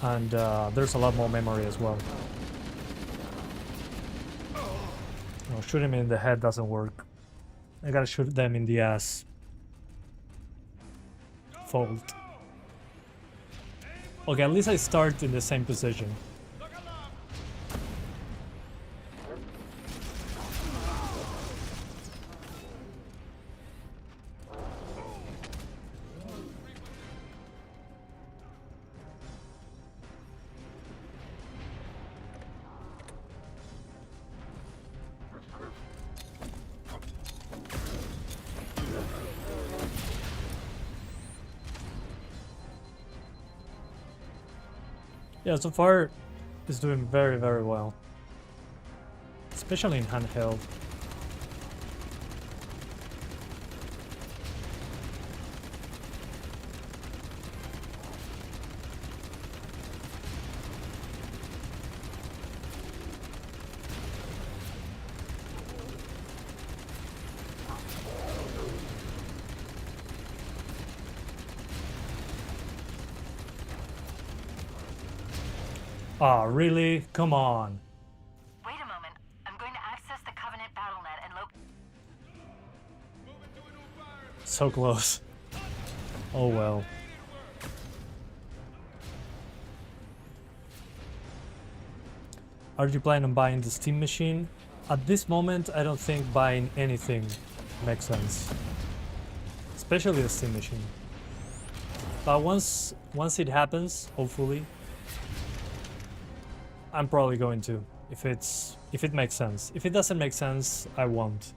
And there's a lot more memory as well. No, shooting them in the head doesn't work. I gotta shoot them in the ass. Fold. Okay, at least I start in the same position. Yeah, so far it's doing very, very well. Especially in handheld. Ah, really? Come on. Wait a moment. I'm going to access the Covenant BattleNet and So close. Oh well. Are you planning on buying the Steam machine? At this moment, I don't think buying anything makes sense. Especially the Steam machine. But once it happens, hopefully, I'm probably going to, if it makes sense. If it doesn't make sense, I won't.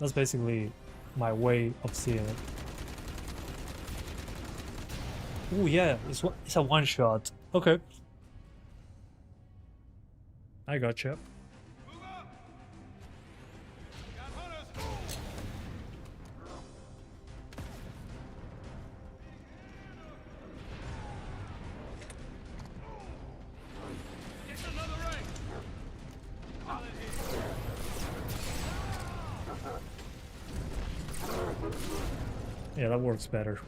That's basically my way of seeing it. Oh yeah, it's a one shot. Okay. I gotcha. Yeah, that works better.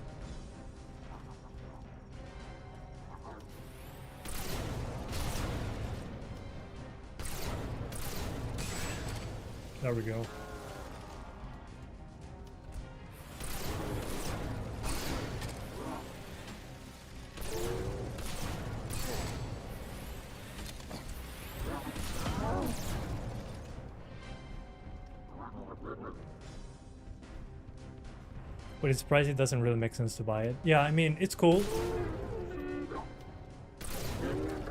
There we go. But its price, it doesn't really make sense to buy it. Yeah, I mean, it's cool.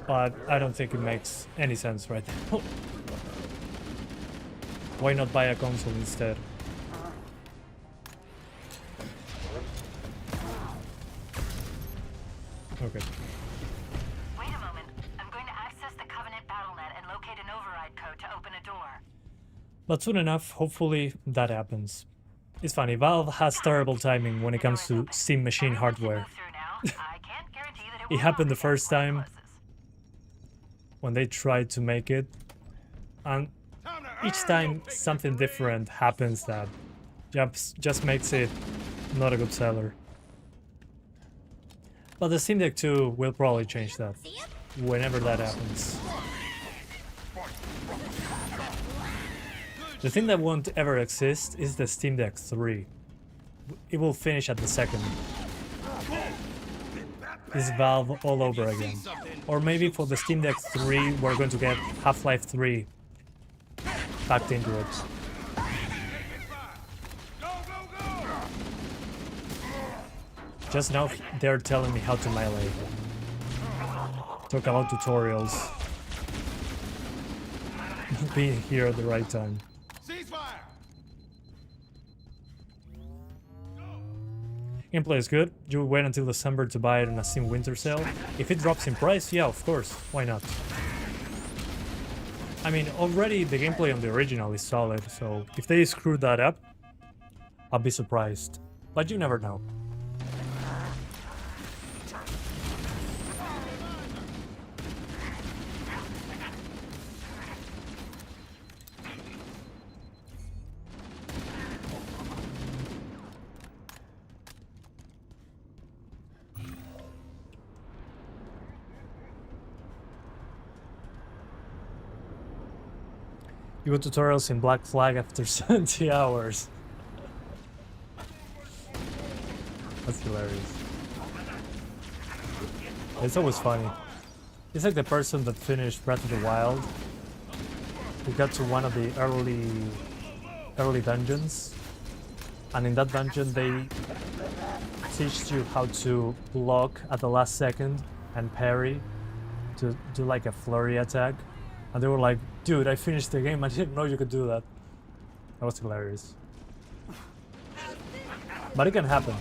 But I don't think it makes any sense right now. Why not buy a console instead? Okay. Wait a moment. I'm going to access the Covenant BattleNet and locate an override code to open a door. But soon enough, hopefully that happens. It's funny, Valve has terrible timing when it comes to Steam machine hardware. I can't guarantee It happened the first time when they tried to make it, and each time something different happens that just makes it not a good seller. But the Steam Deck 2 will probably change that whenever that happens. The thing that won't ever exist is the Steam Deck 3. It will finish at the second. It's Valve all over again. Or maybe for the Steam Deck 3 we're going to get Half-Life 3 packed into it. Just now they're telling me how to melee. Talk about tutorials. Being here at the right time. Gameplay is good. You wait until December to buy it on a Steam winter sale. If it drops in price, yeah, of course. Why not? I mean, already the gameplay on the original is solid, so if they screw that up, I'll be surprised. But you never know. You got tutorials in Black Flag after 70 hours. That's hilarious. It's always funny. It's like the person that finished Breath of the Wild. We got to one of the early dungeons, and in that dungeon they teach you how to block at the last second and parry to do like a flurry attack. And they were like, dude, I finished the game, I didn't know you could do that. That was hilarious. But it can happen.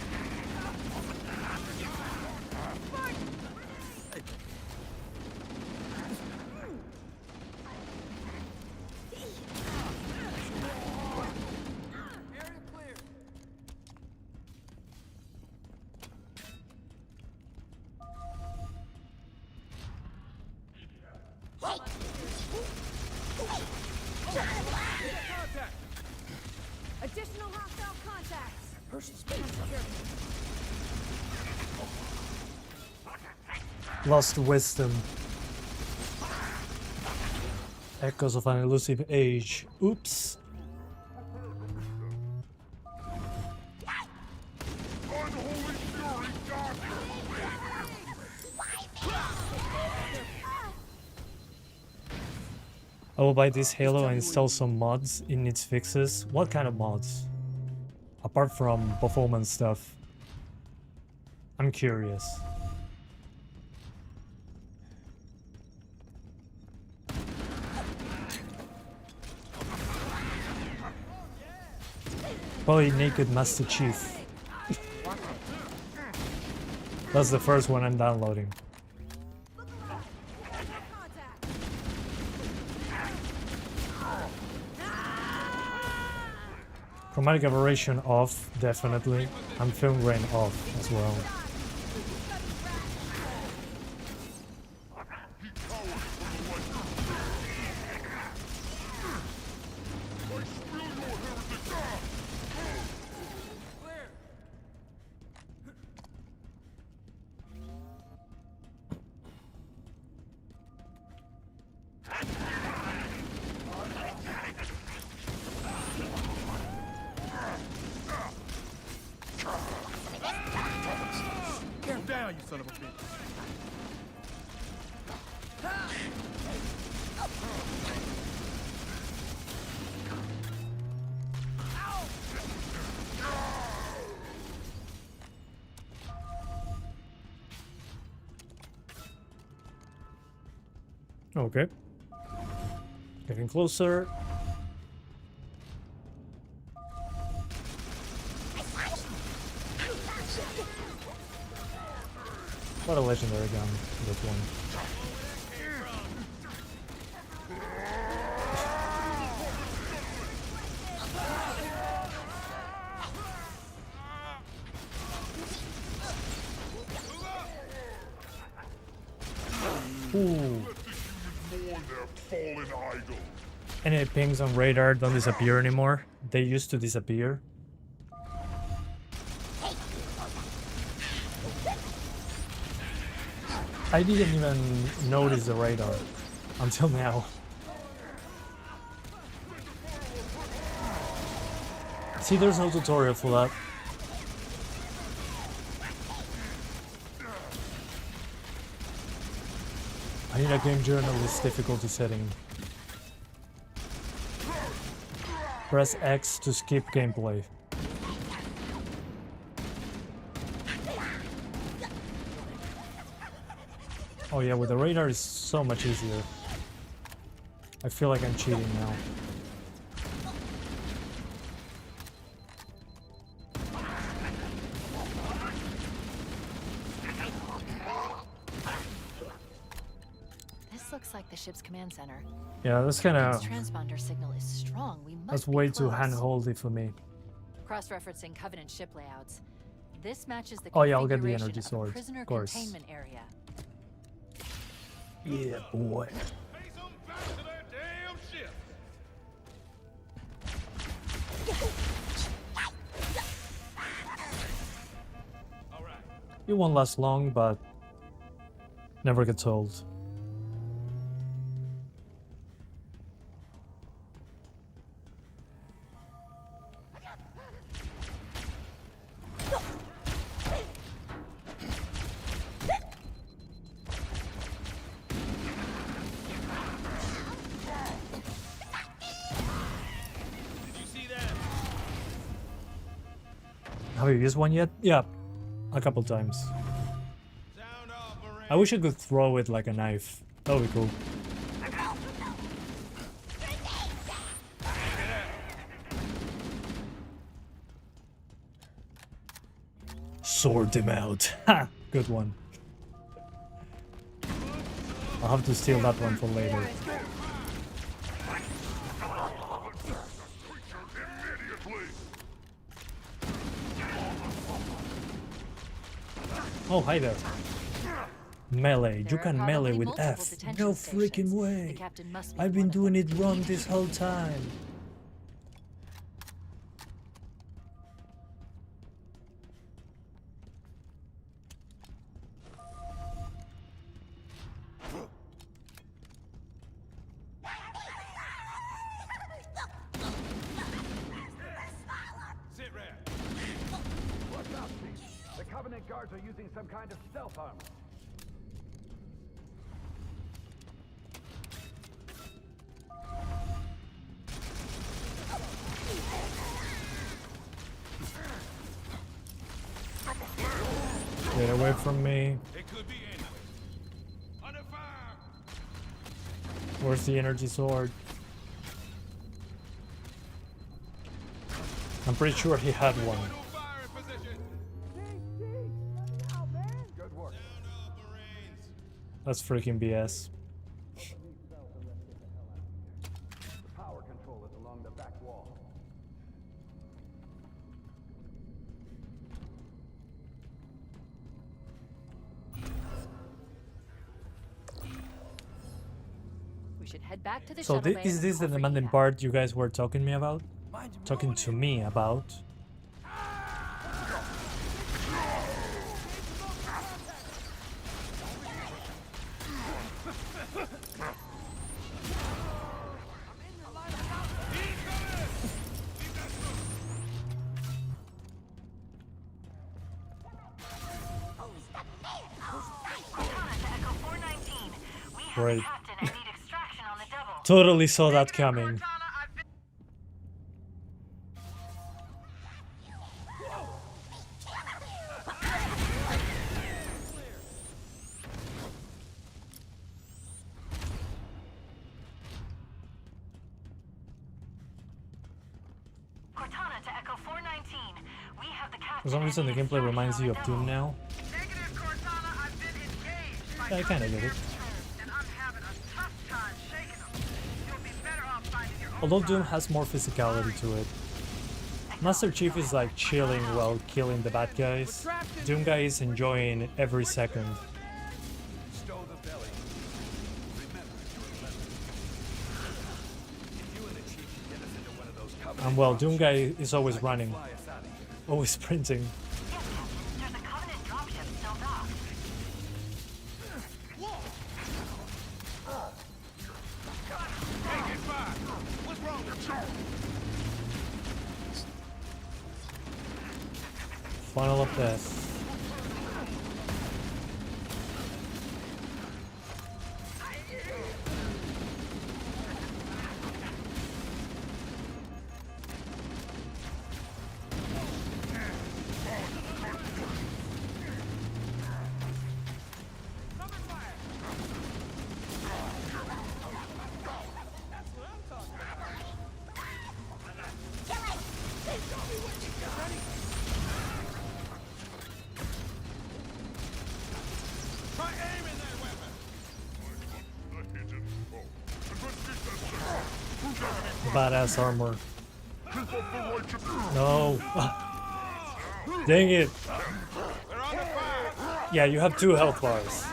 Additional hostile contacts. Lost wisdom. Echoes of an elusive age. Oops. I will buy this Halo and install some mods. It needs fixes. What kind of mods? Apart from performance stuff. I'm curious. Probably Naked Master Chief. That's the first one I'm downloading. Chromatic aberration off, definitely. And film grain off as well. Okay. Getting closer. What a legendary gun, this one. Ooh. Let this unit mourn their fallen idol. Any pings on radar don't disappear anymore. They used to disappear. I didn't even notice the radar until now. See, there's no tutorial for that. I need a game journalist difficulty setting. Press X to skip gameplay. Oh yeah, with the radar is so much easier. I feel like I'm cheating now. This looks like the ship's command center. Yeah, that's kind This of... transponder signal is strong. We must That's be way too close. handholdy for me. Cross-referencing Covenant ship layouts. This matches the Oh yeah, I'll get the configuration energy of a sword, prisoner of course. containment area. Yeah, boy. Face 'em back to their damn ship. All right. It won't last long, but never gets old. Did you see that? Have you used one yet? Yeah, a couple times. Sound off, Marine. I wish I could throw it like a knife. That would be cool. Sort him out. Ha! Good one. I'll have to steal that one for later. Immediately. Oh, hi there. Melee. You There are can melee probably with multiple F. detention No stations. freaking The way. captain must be I've one been of them. doing it wrong this whole time. Sit rep. What's up, Chief? The Covenant guards are using some kind of stealth armor. Get away from me. It could be anything. Under fire. Where's the energy sword? I'm pretty sure he had one. No fire in position. Good work. Sound off, Marines. That's freaking BS. The power control is along the back wall. We should head back to the So shuttle bay is and this the call for demanding evac. part you guys were talking me about? Talking to me about? Proton to Echo 419. We have Great. a captain and need extraction on the double. Totally saw that coming. Cortana, I've been... Cortana to Echo 419. We have the captain. For some reason the and need gameplay reminds you of extraction Doom on the now. Negative, Cortana. I've been engaged by Yeah, I kinda get it. and I'm having a tough time shaking them. You'll be better off finding your own Although Doom fire. has more physicality to it. Master Chief is like chilling while killing the bad guys. Doom guy is enjoying every second. Stow the belly. And well, Doom Guy is always running, Fly us out of here. always sprinting. Yes, Captain. There's a Covenant dropship still docked. Hey, get by! What's wrong with you? Funnel of death. Try aiming that weapon! The hidden foe. Investigate. Badass armor. Keep up the righteous. No. Dang it. They're on the fire! Yeah, you have 2 health bars.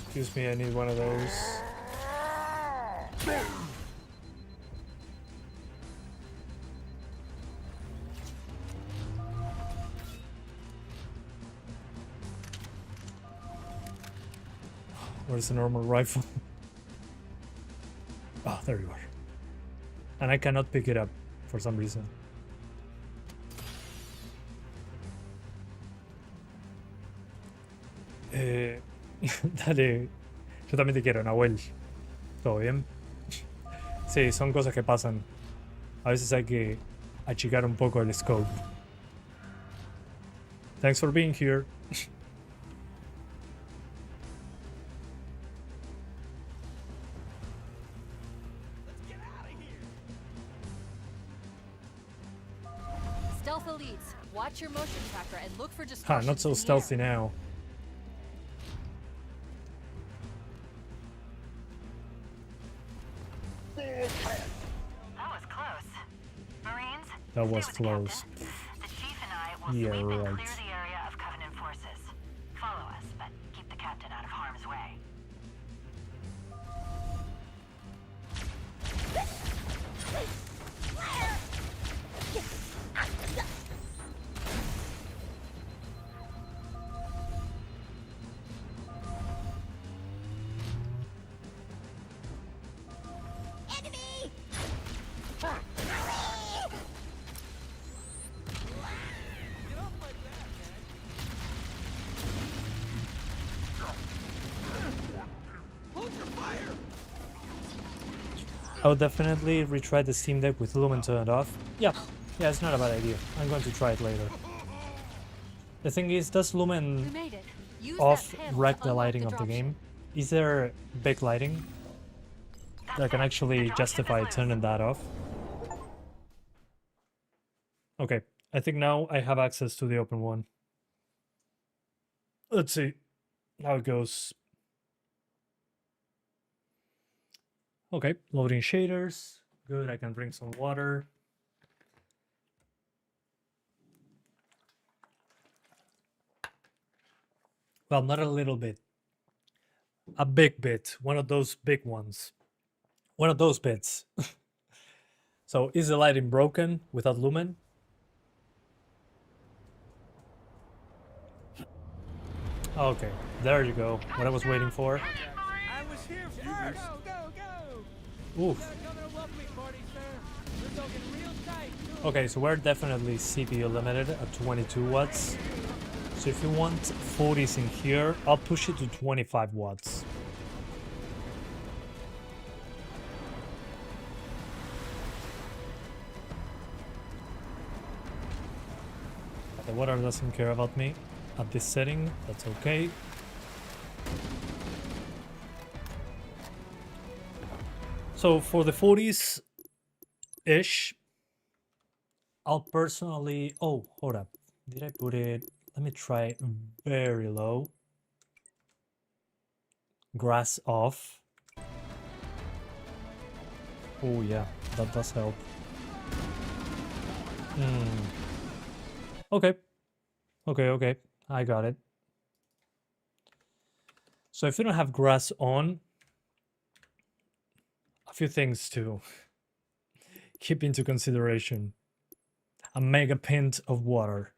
Excuse me, I need one of those. Where's the normal rifle? Oh, there you are. And I cannot pick it up for some reason. Dale, yo también te quiero, Nahuel. ¿Todo bien? Sí, son cosas que pasan. A veces hay que achicar un poco el scope. Thanks for being here. Stealth elites, watch your motion tracker and look for Ha, distortions not so in the stealthy air. now. That was close. Marines? That was stay with the close. captain. The chief and I will Yeah, sweep and right. clear the area of Covenant forces. Follow us, but keep the captain out of harm's way. I would definitely retry the Steam Deck with Lumen turned off. Yeah, it's not a bad idea. I'm going to try it later. The thing is, does We Lumen made it. Use off that panel wreck to the unlock lighting of the dropship. game? Is there big lighting that can actually justify turning that off? Okay, I think now I have access to the open one. Let's see how it goes. Okay, loading shaders. Good, I can drink some water. Well, not a little bit. A big bit. One of those big ones. One of those bits. So, is the lighting broken without Lumen? Okay, there you go. What I was waiting for. I was here first. Go. Oof. Come and welcome me, party, sir. We're talking real tight. Okay, so we're definitely CPU limited at 22 watts. So if you want 40s in here, I'll push it to 25 watts. The water doesn't care about me at this setting, that's okay. So for the 40s-ish, I'll personally... Oh, hold up. Did I put it... Let me try very low. Grass off. Oh yeah, that does help. Okay. Okay. I got it. So if you don't have grass on, a few things to keep into consideration. A mega pint of water.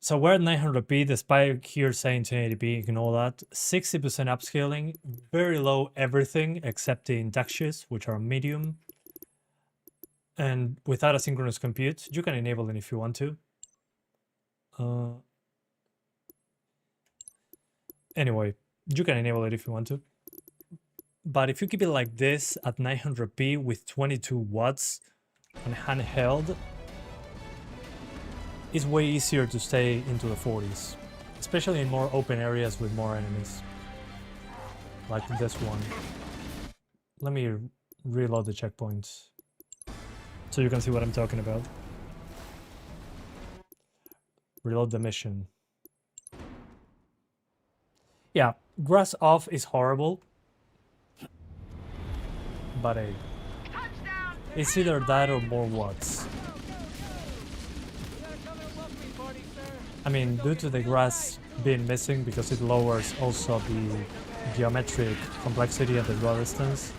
So we're at 900p, despite here saying 1080p, ignore that. 60% upscaling, very low everything except the indexes, which are medium. And without asynchronous compute, you can enable it if you want to. Anyway, you can enable it if you want to. But if you keep it like this at 900p with 22 watts on handheld, it's way easier to stay into the 40s, especially in more open areas with more enemies, like this one. Let me reload the checkpoints so you can see what I'm talking about. Reload the mission. Yeah, grass off is horrible, but hey, it's either that or more watts. I mean, due to the grass being missing, because it lowers also the geometric complexity at the draw distance,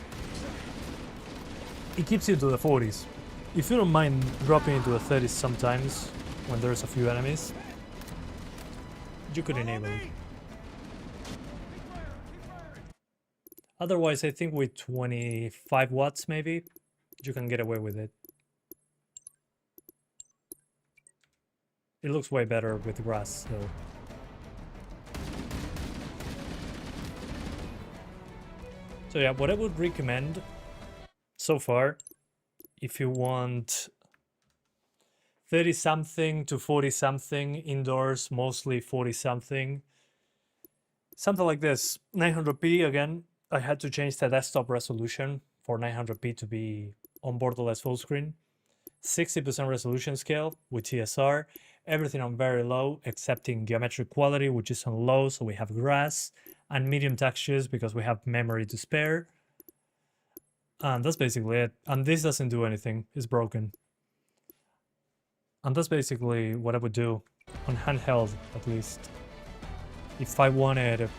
it keeps you to the 40s. If you don't mind dropping into the 30s sometimes, when there's a few enemies, you could enable it. Otherwise, I think with 25 watts maybe, you can get away with it. It looks way better with grass, though. So yeah, what I would recommend so far, if you want 30-something to 40-something indoors, mostly 40-something, something like this. 900p again. I had to change the desktop resolution for 900p to be on borderless full screen. 60% resolution scale with TSR. Everything on very low, excepting geometric quality, which is on low, so we have grass, and medium textures because we have memory to spare. And that's basically it. And this doesn't do anything, it's broken. And that's basically what I would do, on handheld at least. If I wanted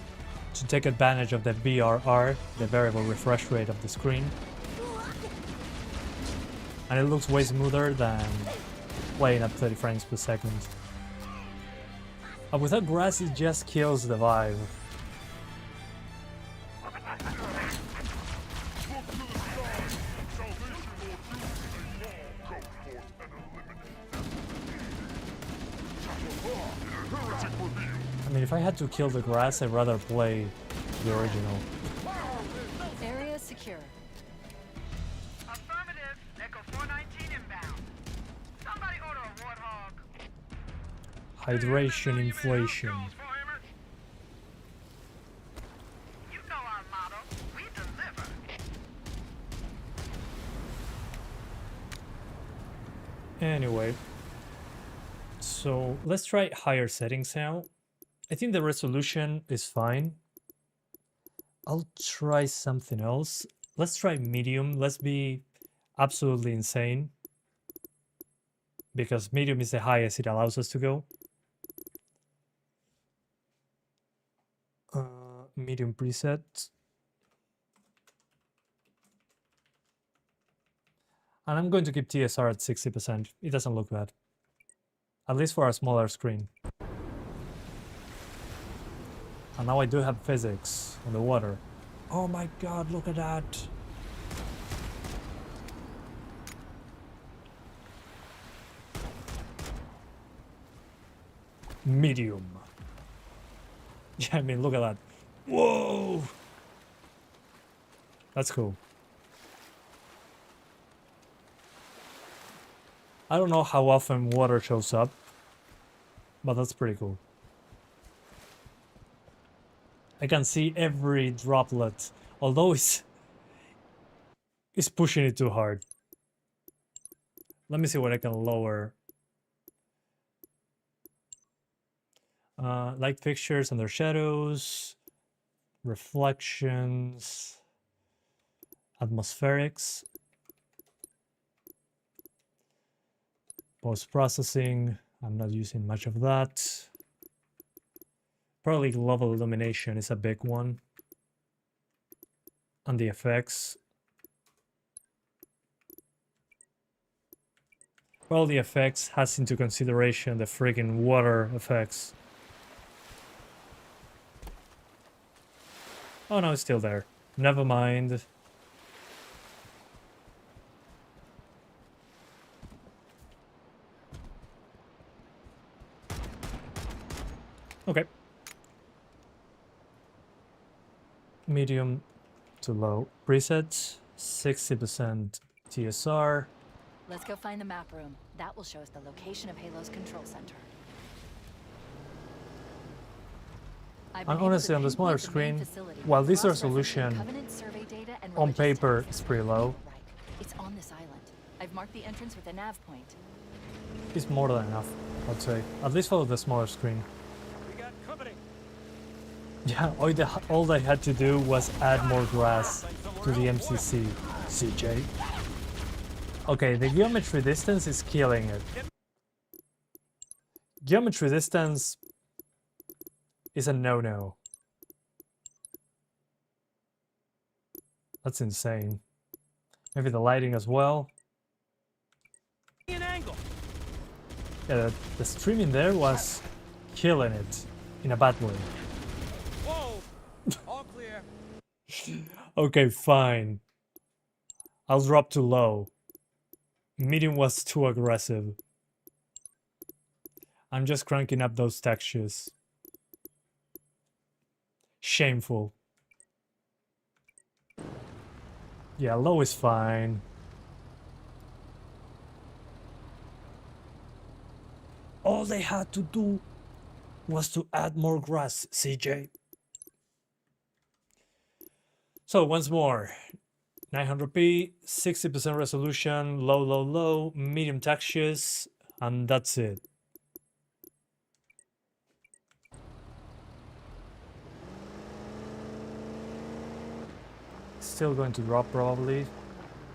to take advantage of the VRR, the variable refresh rate of the screen. And it looks way smoother than playing at 30 frames per second. But without grass, it just kills the vibe. I mean, if I had to kill the grass, I'd rather play the original. Area secure. Affirmative. Echo 419 inbound. Somebody order a warthog. Hydration inflation. You know our motto. We deliver. Anyway, so let's try higher settings now. I think the resolution is fine. I'll try something else. Let's try medium. Let's be absolutely insane, because medium is the highest it allows us to go. Medium preset. And I'm going to keep TSR at 60%. It doesn't look bad, at least for a smaller screen. And now I do have physics on the water. Oh my god, look at that! Medium. Yeah, I mean, look at that. Whoa! That's cool. I don't know how often water shows up, but that's pretty cool. I can see every droplet, although it's pushing it too hard. Let me see what I can lower. Light fixtures and their shadows, reflections, atmospherics. Post-processing, I'm not using much of that. Probably global illumination is a big one. And the effects. Well, the effects has into consideration the friggin' water effects. Oh no, it's still there. Never mind. Okay. Medium to low presets, 60% TSR. Let's go find the map room. That will show us the location of Halo's control center. I've been And able to honestly, on the smaller pinpoint the main screen, facility, while this cross-referencing resolution Covenant survey data and on religious paper texts. is pretty low, Right. It's on this island. I've marked the entrance with a nav point. it's more than enough, I'd say. At least for the smaller screen. We got company. Yeah, all they had to do was add more grass to the MCC, CJ. Okay, the geometry distance is killing it. Geometry distance is a no-no. That's insane. Maybe the lighting as well. An angle. Yeah, the streaming there was killing it in a bad way. Whoa. All clear. Okay, fine. I'll drop to low. Medium was too aggressive. I'm just cranking up those textures. Shameful. Yeah, low is fine. All they had to do was to add more grass, CJ. So once more, 900p, 60% resolution, low, medium textures, and that's it. Still going to drop probably.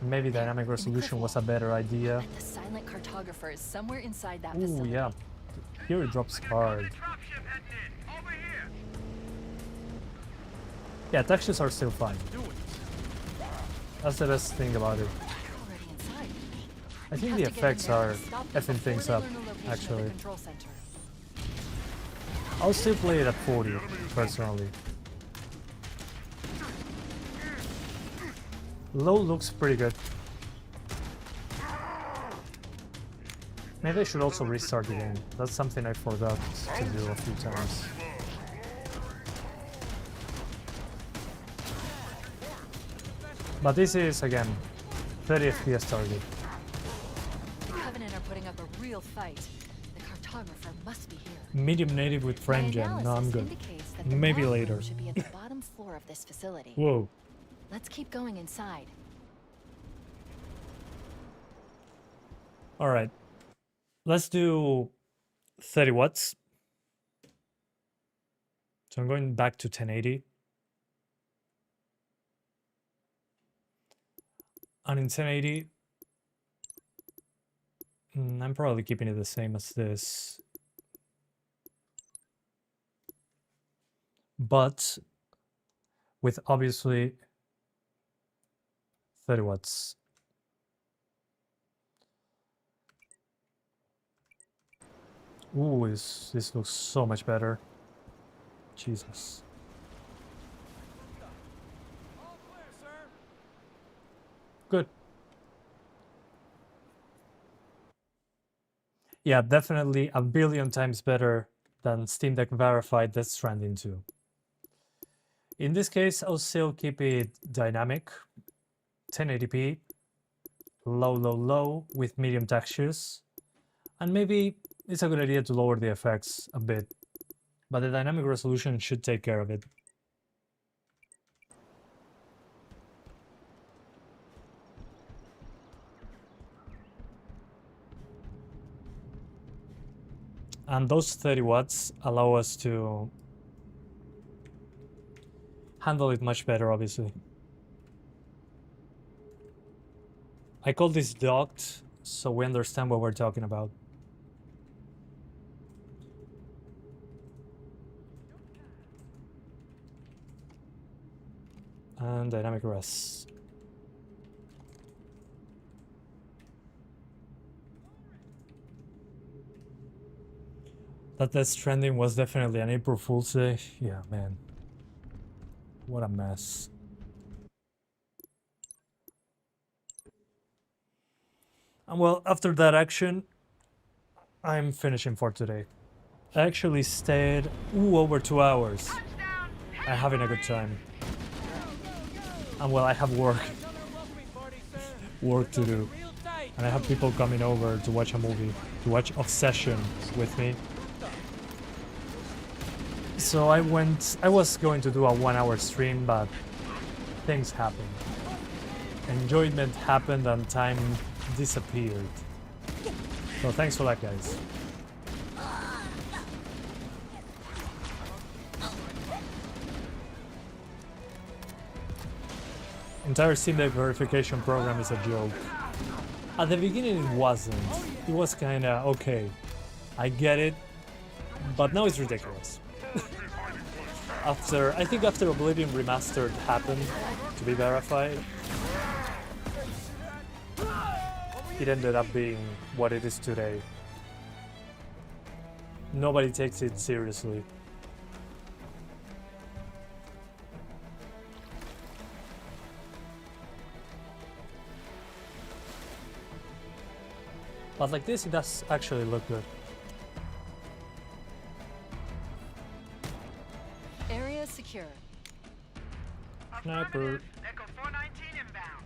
Maybe dynamic resolution was a better idea. The silent cartographer is somewhere inside that Ooh, facility. yeah. Here it drops hard. Dropship heading in. Over here. Yeah, textures are still fine. Do it. That's the best thing about it. Already inside. I We think have the to get in effects there are and stop them effing before things they up, learn the location of the actually. control center. I'll still play it at 40, personally. Low looks pretty good. Maybe I should also restart the game. That's something I forgot to do a few times. But this is, again, 30 FPS target. The Covenant are putting up a real fight. The cartographer must be here. Medium native with frame My gen. No, I'm analysis good. indicates that the Maybe nav room later. should be at the bottom floor of this facility. Whoa. Let's keep going inside. Alright. Let's do 30 watts. So I'm going back to 1080. And in 1080, I'm probably keeping it the same as this. But with obviously 30 watts. Ooh, this looks so much better. Jesus. All clear, sir. Good. Yeah, definitely a billion times better than Steam Deck verified Death Stranding 2. In this case, I'll still keep it dynamic, 1080p, low with medium textures, and maybe it's a good idea to lower the effects a bit, but the dynamic resolution should take care of it. And those 30 watts allow us to handle it much better, obviously. I call this docked so we understand what we're talking about. And dynamic res. That Death Stranding was definitely an April Fool's Day. Yeah, man. What a mess. And well, after that action, I'm finishing for today. I actually stayed over 2 hours. I'm having a good time. And well, I have work to do. And I have people coming over to watch a movie, to watch Obsession with me. So I was going to do a 1 hour stream, but things happened. Enjoyment happened and time disappeared. So thanks for that, guys. Entire Steam Deck verification program is a joke. At the beginning it wasn't. It was kinda okay. I get it, but now it's ridiculous. I think after Oblivion Remastered happened to be verified, it ended up being what it is today. Nobody takes it seriously. But like this, it does actually look good. Area secure. Sniper. Echo 419 inbound.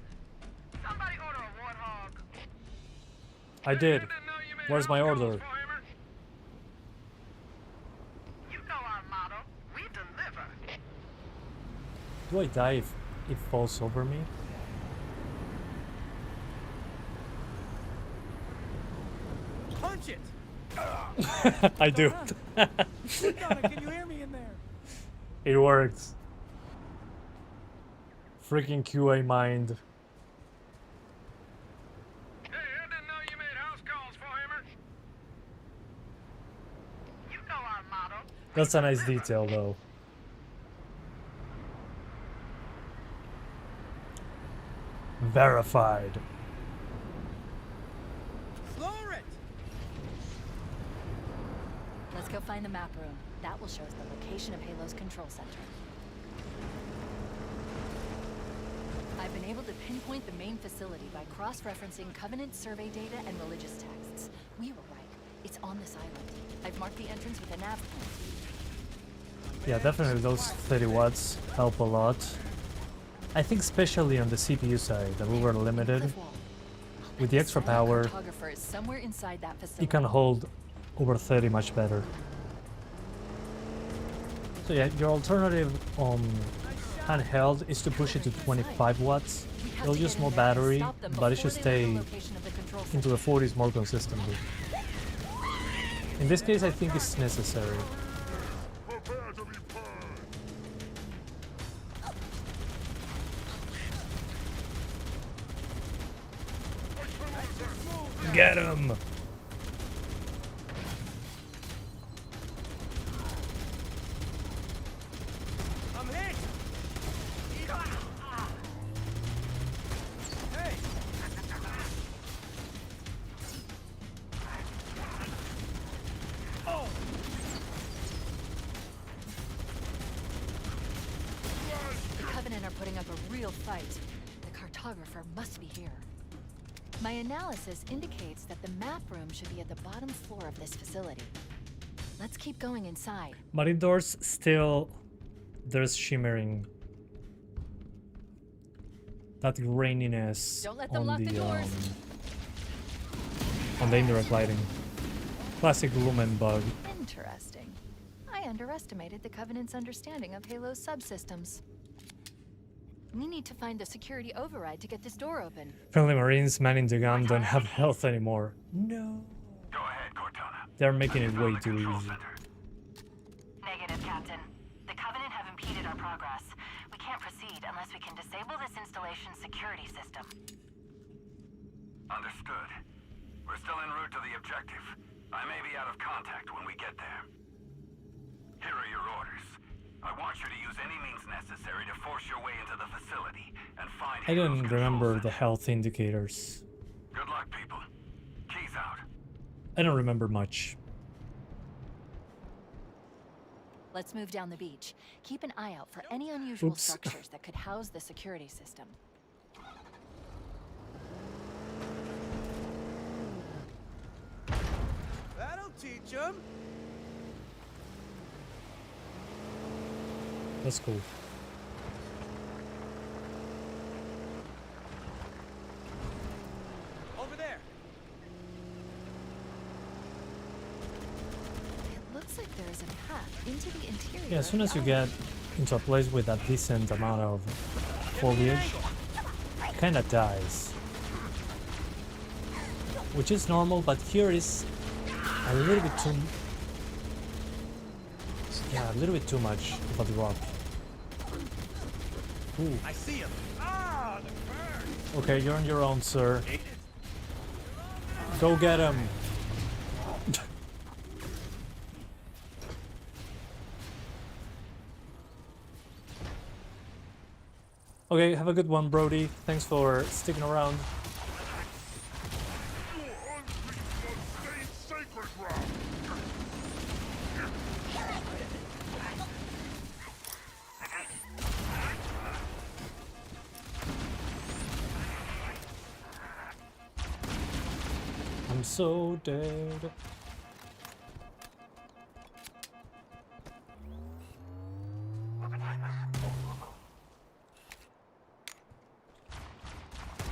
Somebody order a warthog. I did. Where's my order? You know our motto. We deliver. Do I die if it falls over me? Punch it! I do. Donna, can you hear me in there? It works. Freaking QA mind. Hey, I didn't know you made house calls for Hammer. You know our motto. That's a nice detail, though. Verified. Lower it! Let's go find the map room. That will show us the location of Halo's control center. I've been able to pinpoint the main facility by cross-referencing Covenant survey data and religious texts. We were right. It's on this island. I've marked the entrance with a nav point. Yeah, definitely those 30 watts help a lot. I think especially on the CPU side that we were limited. With the extra power, Cartographer is somewhere inside that facility. you can hold over 30 much better. So yeah, your alternative on handheld is to push it to 25 watts. It'll use more battery, but it should stay into the 40s more consistently. In this case, I think it's necessary. Prepare to be purged. Get him! I'm hit! Hey! Oh! The Covenant are putting up a real fight. The cartographer must be here. My analysis indicates that the map room should be at the bottom floor of this facility. Let's keep going inside. But indoors, still, there's shimmering. That graininess Don't let them on lock the the doors. on the indirect lighting. Classic lumen bug. Interesting. I underestimated the Covenant's understanding of Halo's subsystems. We need to find the security override to get this door open. Friendly Marines manning the gun don't have health anymore. No. Go ahead, Cortana. They're making it way too easy. Negative, Captain. The Covenant have impeded our progress. We can't proceed unless we can disable this installation's security system. Understood. We're still en route to the objective. I may be out of contact when we get there. Here are your orders. I want you to use any means necessary to force your way into the facility and find I don't Hero's remember control the health indicators. center. Good luck, people. Keys out. I don't remember much. Let's move down the beach. Keep an eye out for any unusual Oops. structures that could house the security system. That'll teach them. That's cool. Over there. It looks like there's a path into the interior. Yeah, as of soon the as you elevator. get into a place with a decent amount of foliage, it kinda dies. Which is normal, but here is a little bit too... Yeah, a little bit too much of a drop. Ooh. I see him. Ah, the burn. Okay, you're on your own, sir. Go get him. Okay, have a good one, Brody. Thanks for sticking around. Sacred ground. I'm so dead.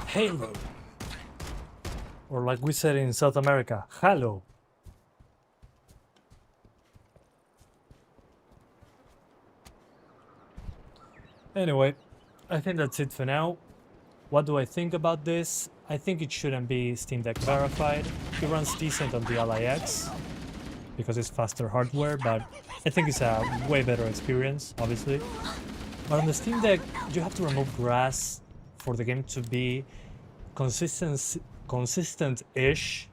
Halo. Or like we said in South America, Halo. Anyway, I think that's it for now. What do I think about this? I think it shouldn't be Steam Deck verified. It runs decent on the Ally X because it's faster hardware, but I think it's a way better experience, obviously. But on the Steam Deck, you have to remove grass for the game to be consistent-ish.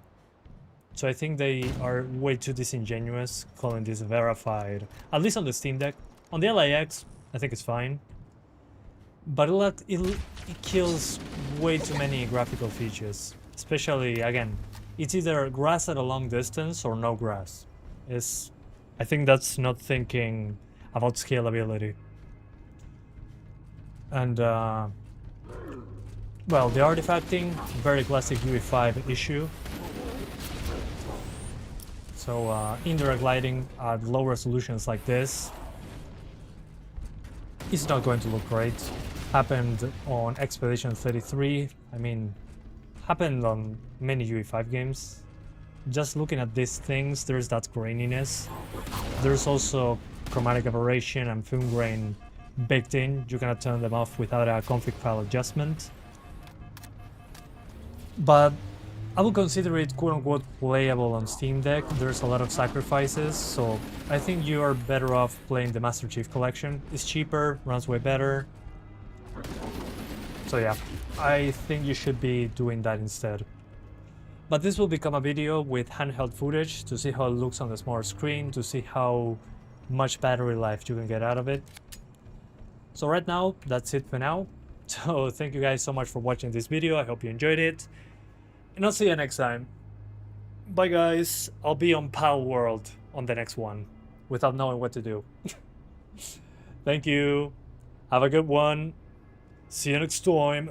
So I think they are way too disingenuous calling this verified, at least on the Steam Deck. On the Ally X, I think it's fine. But it kills way too many graphical features. Especially, again, it's either grass at a long distance or no grass. I think that's not thinking about scalability. And, well, the artifacting, very classic UE5 issue. So, indirect lighting at low resolutions like this is not going to look great. Happened on Expedition 33, I mean, happened on many UE5 games. Just looking at these things, there's that graininess. There's also chromatic aberration and film grain baked in. You cannot turn them off without a config file adjustment. But I would consider it quote-unquote playable on Steam Deck. There's a lot of sacrifices, so I think you are better off playing the Master Chief Collection. It's cheaper, runs way better. So yeah, I think you should be doing that instead. But this will become a video with handheld footage to see how it looks on the smaller screen, to see how much battery life you can get out of it. So right now, that's it for now. So thank you guys so much for watching this video. I hope you enjoyed it. And I'll see you next time. Bye guys. I'll be on Pal World on the next one without knowing what to do. Thank you. Have a good one. See you next time.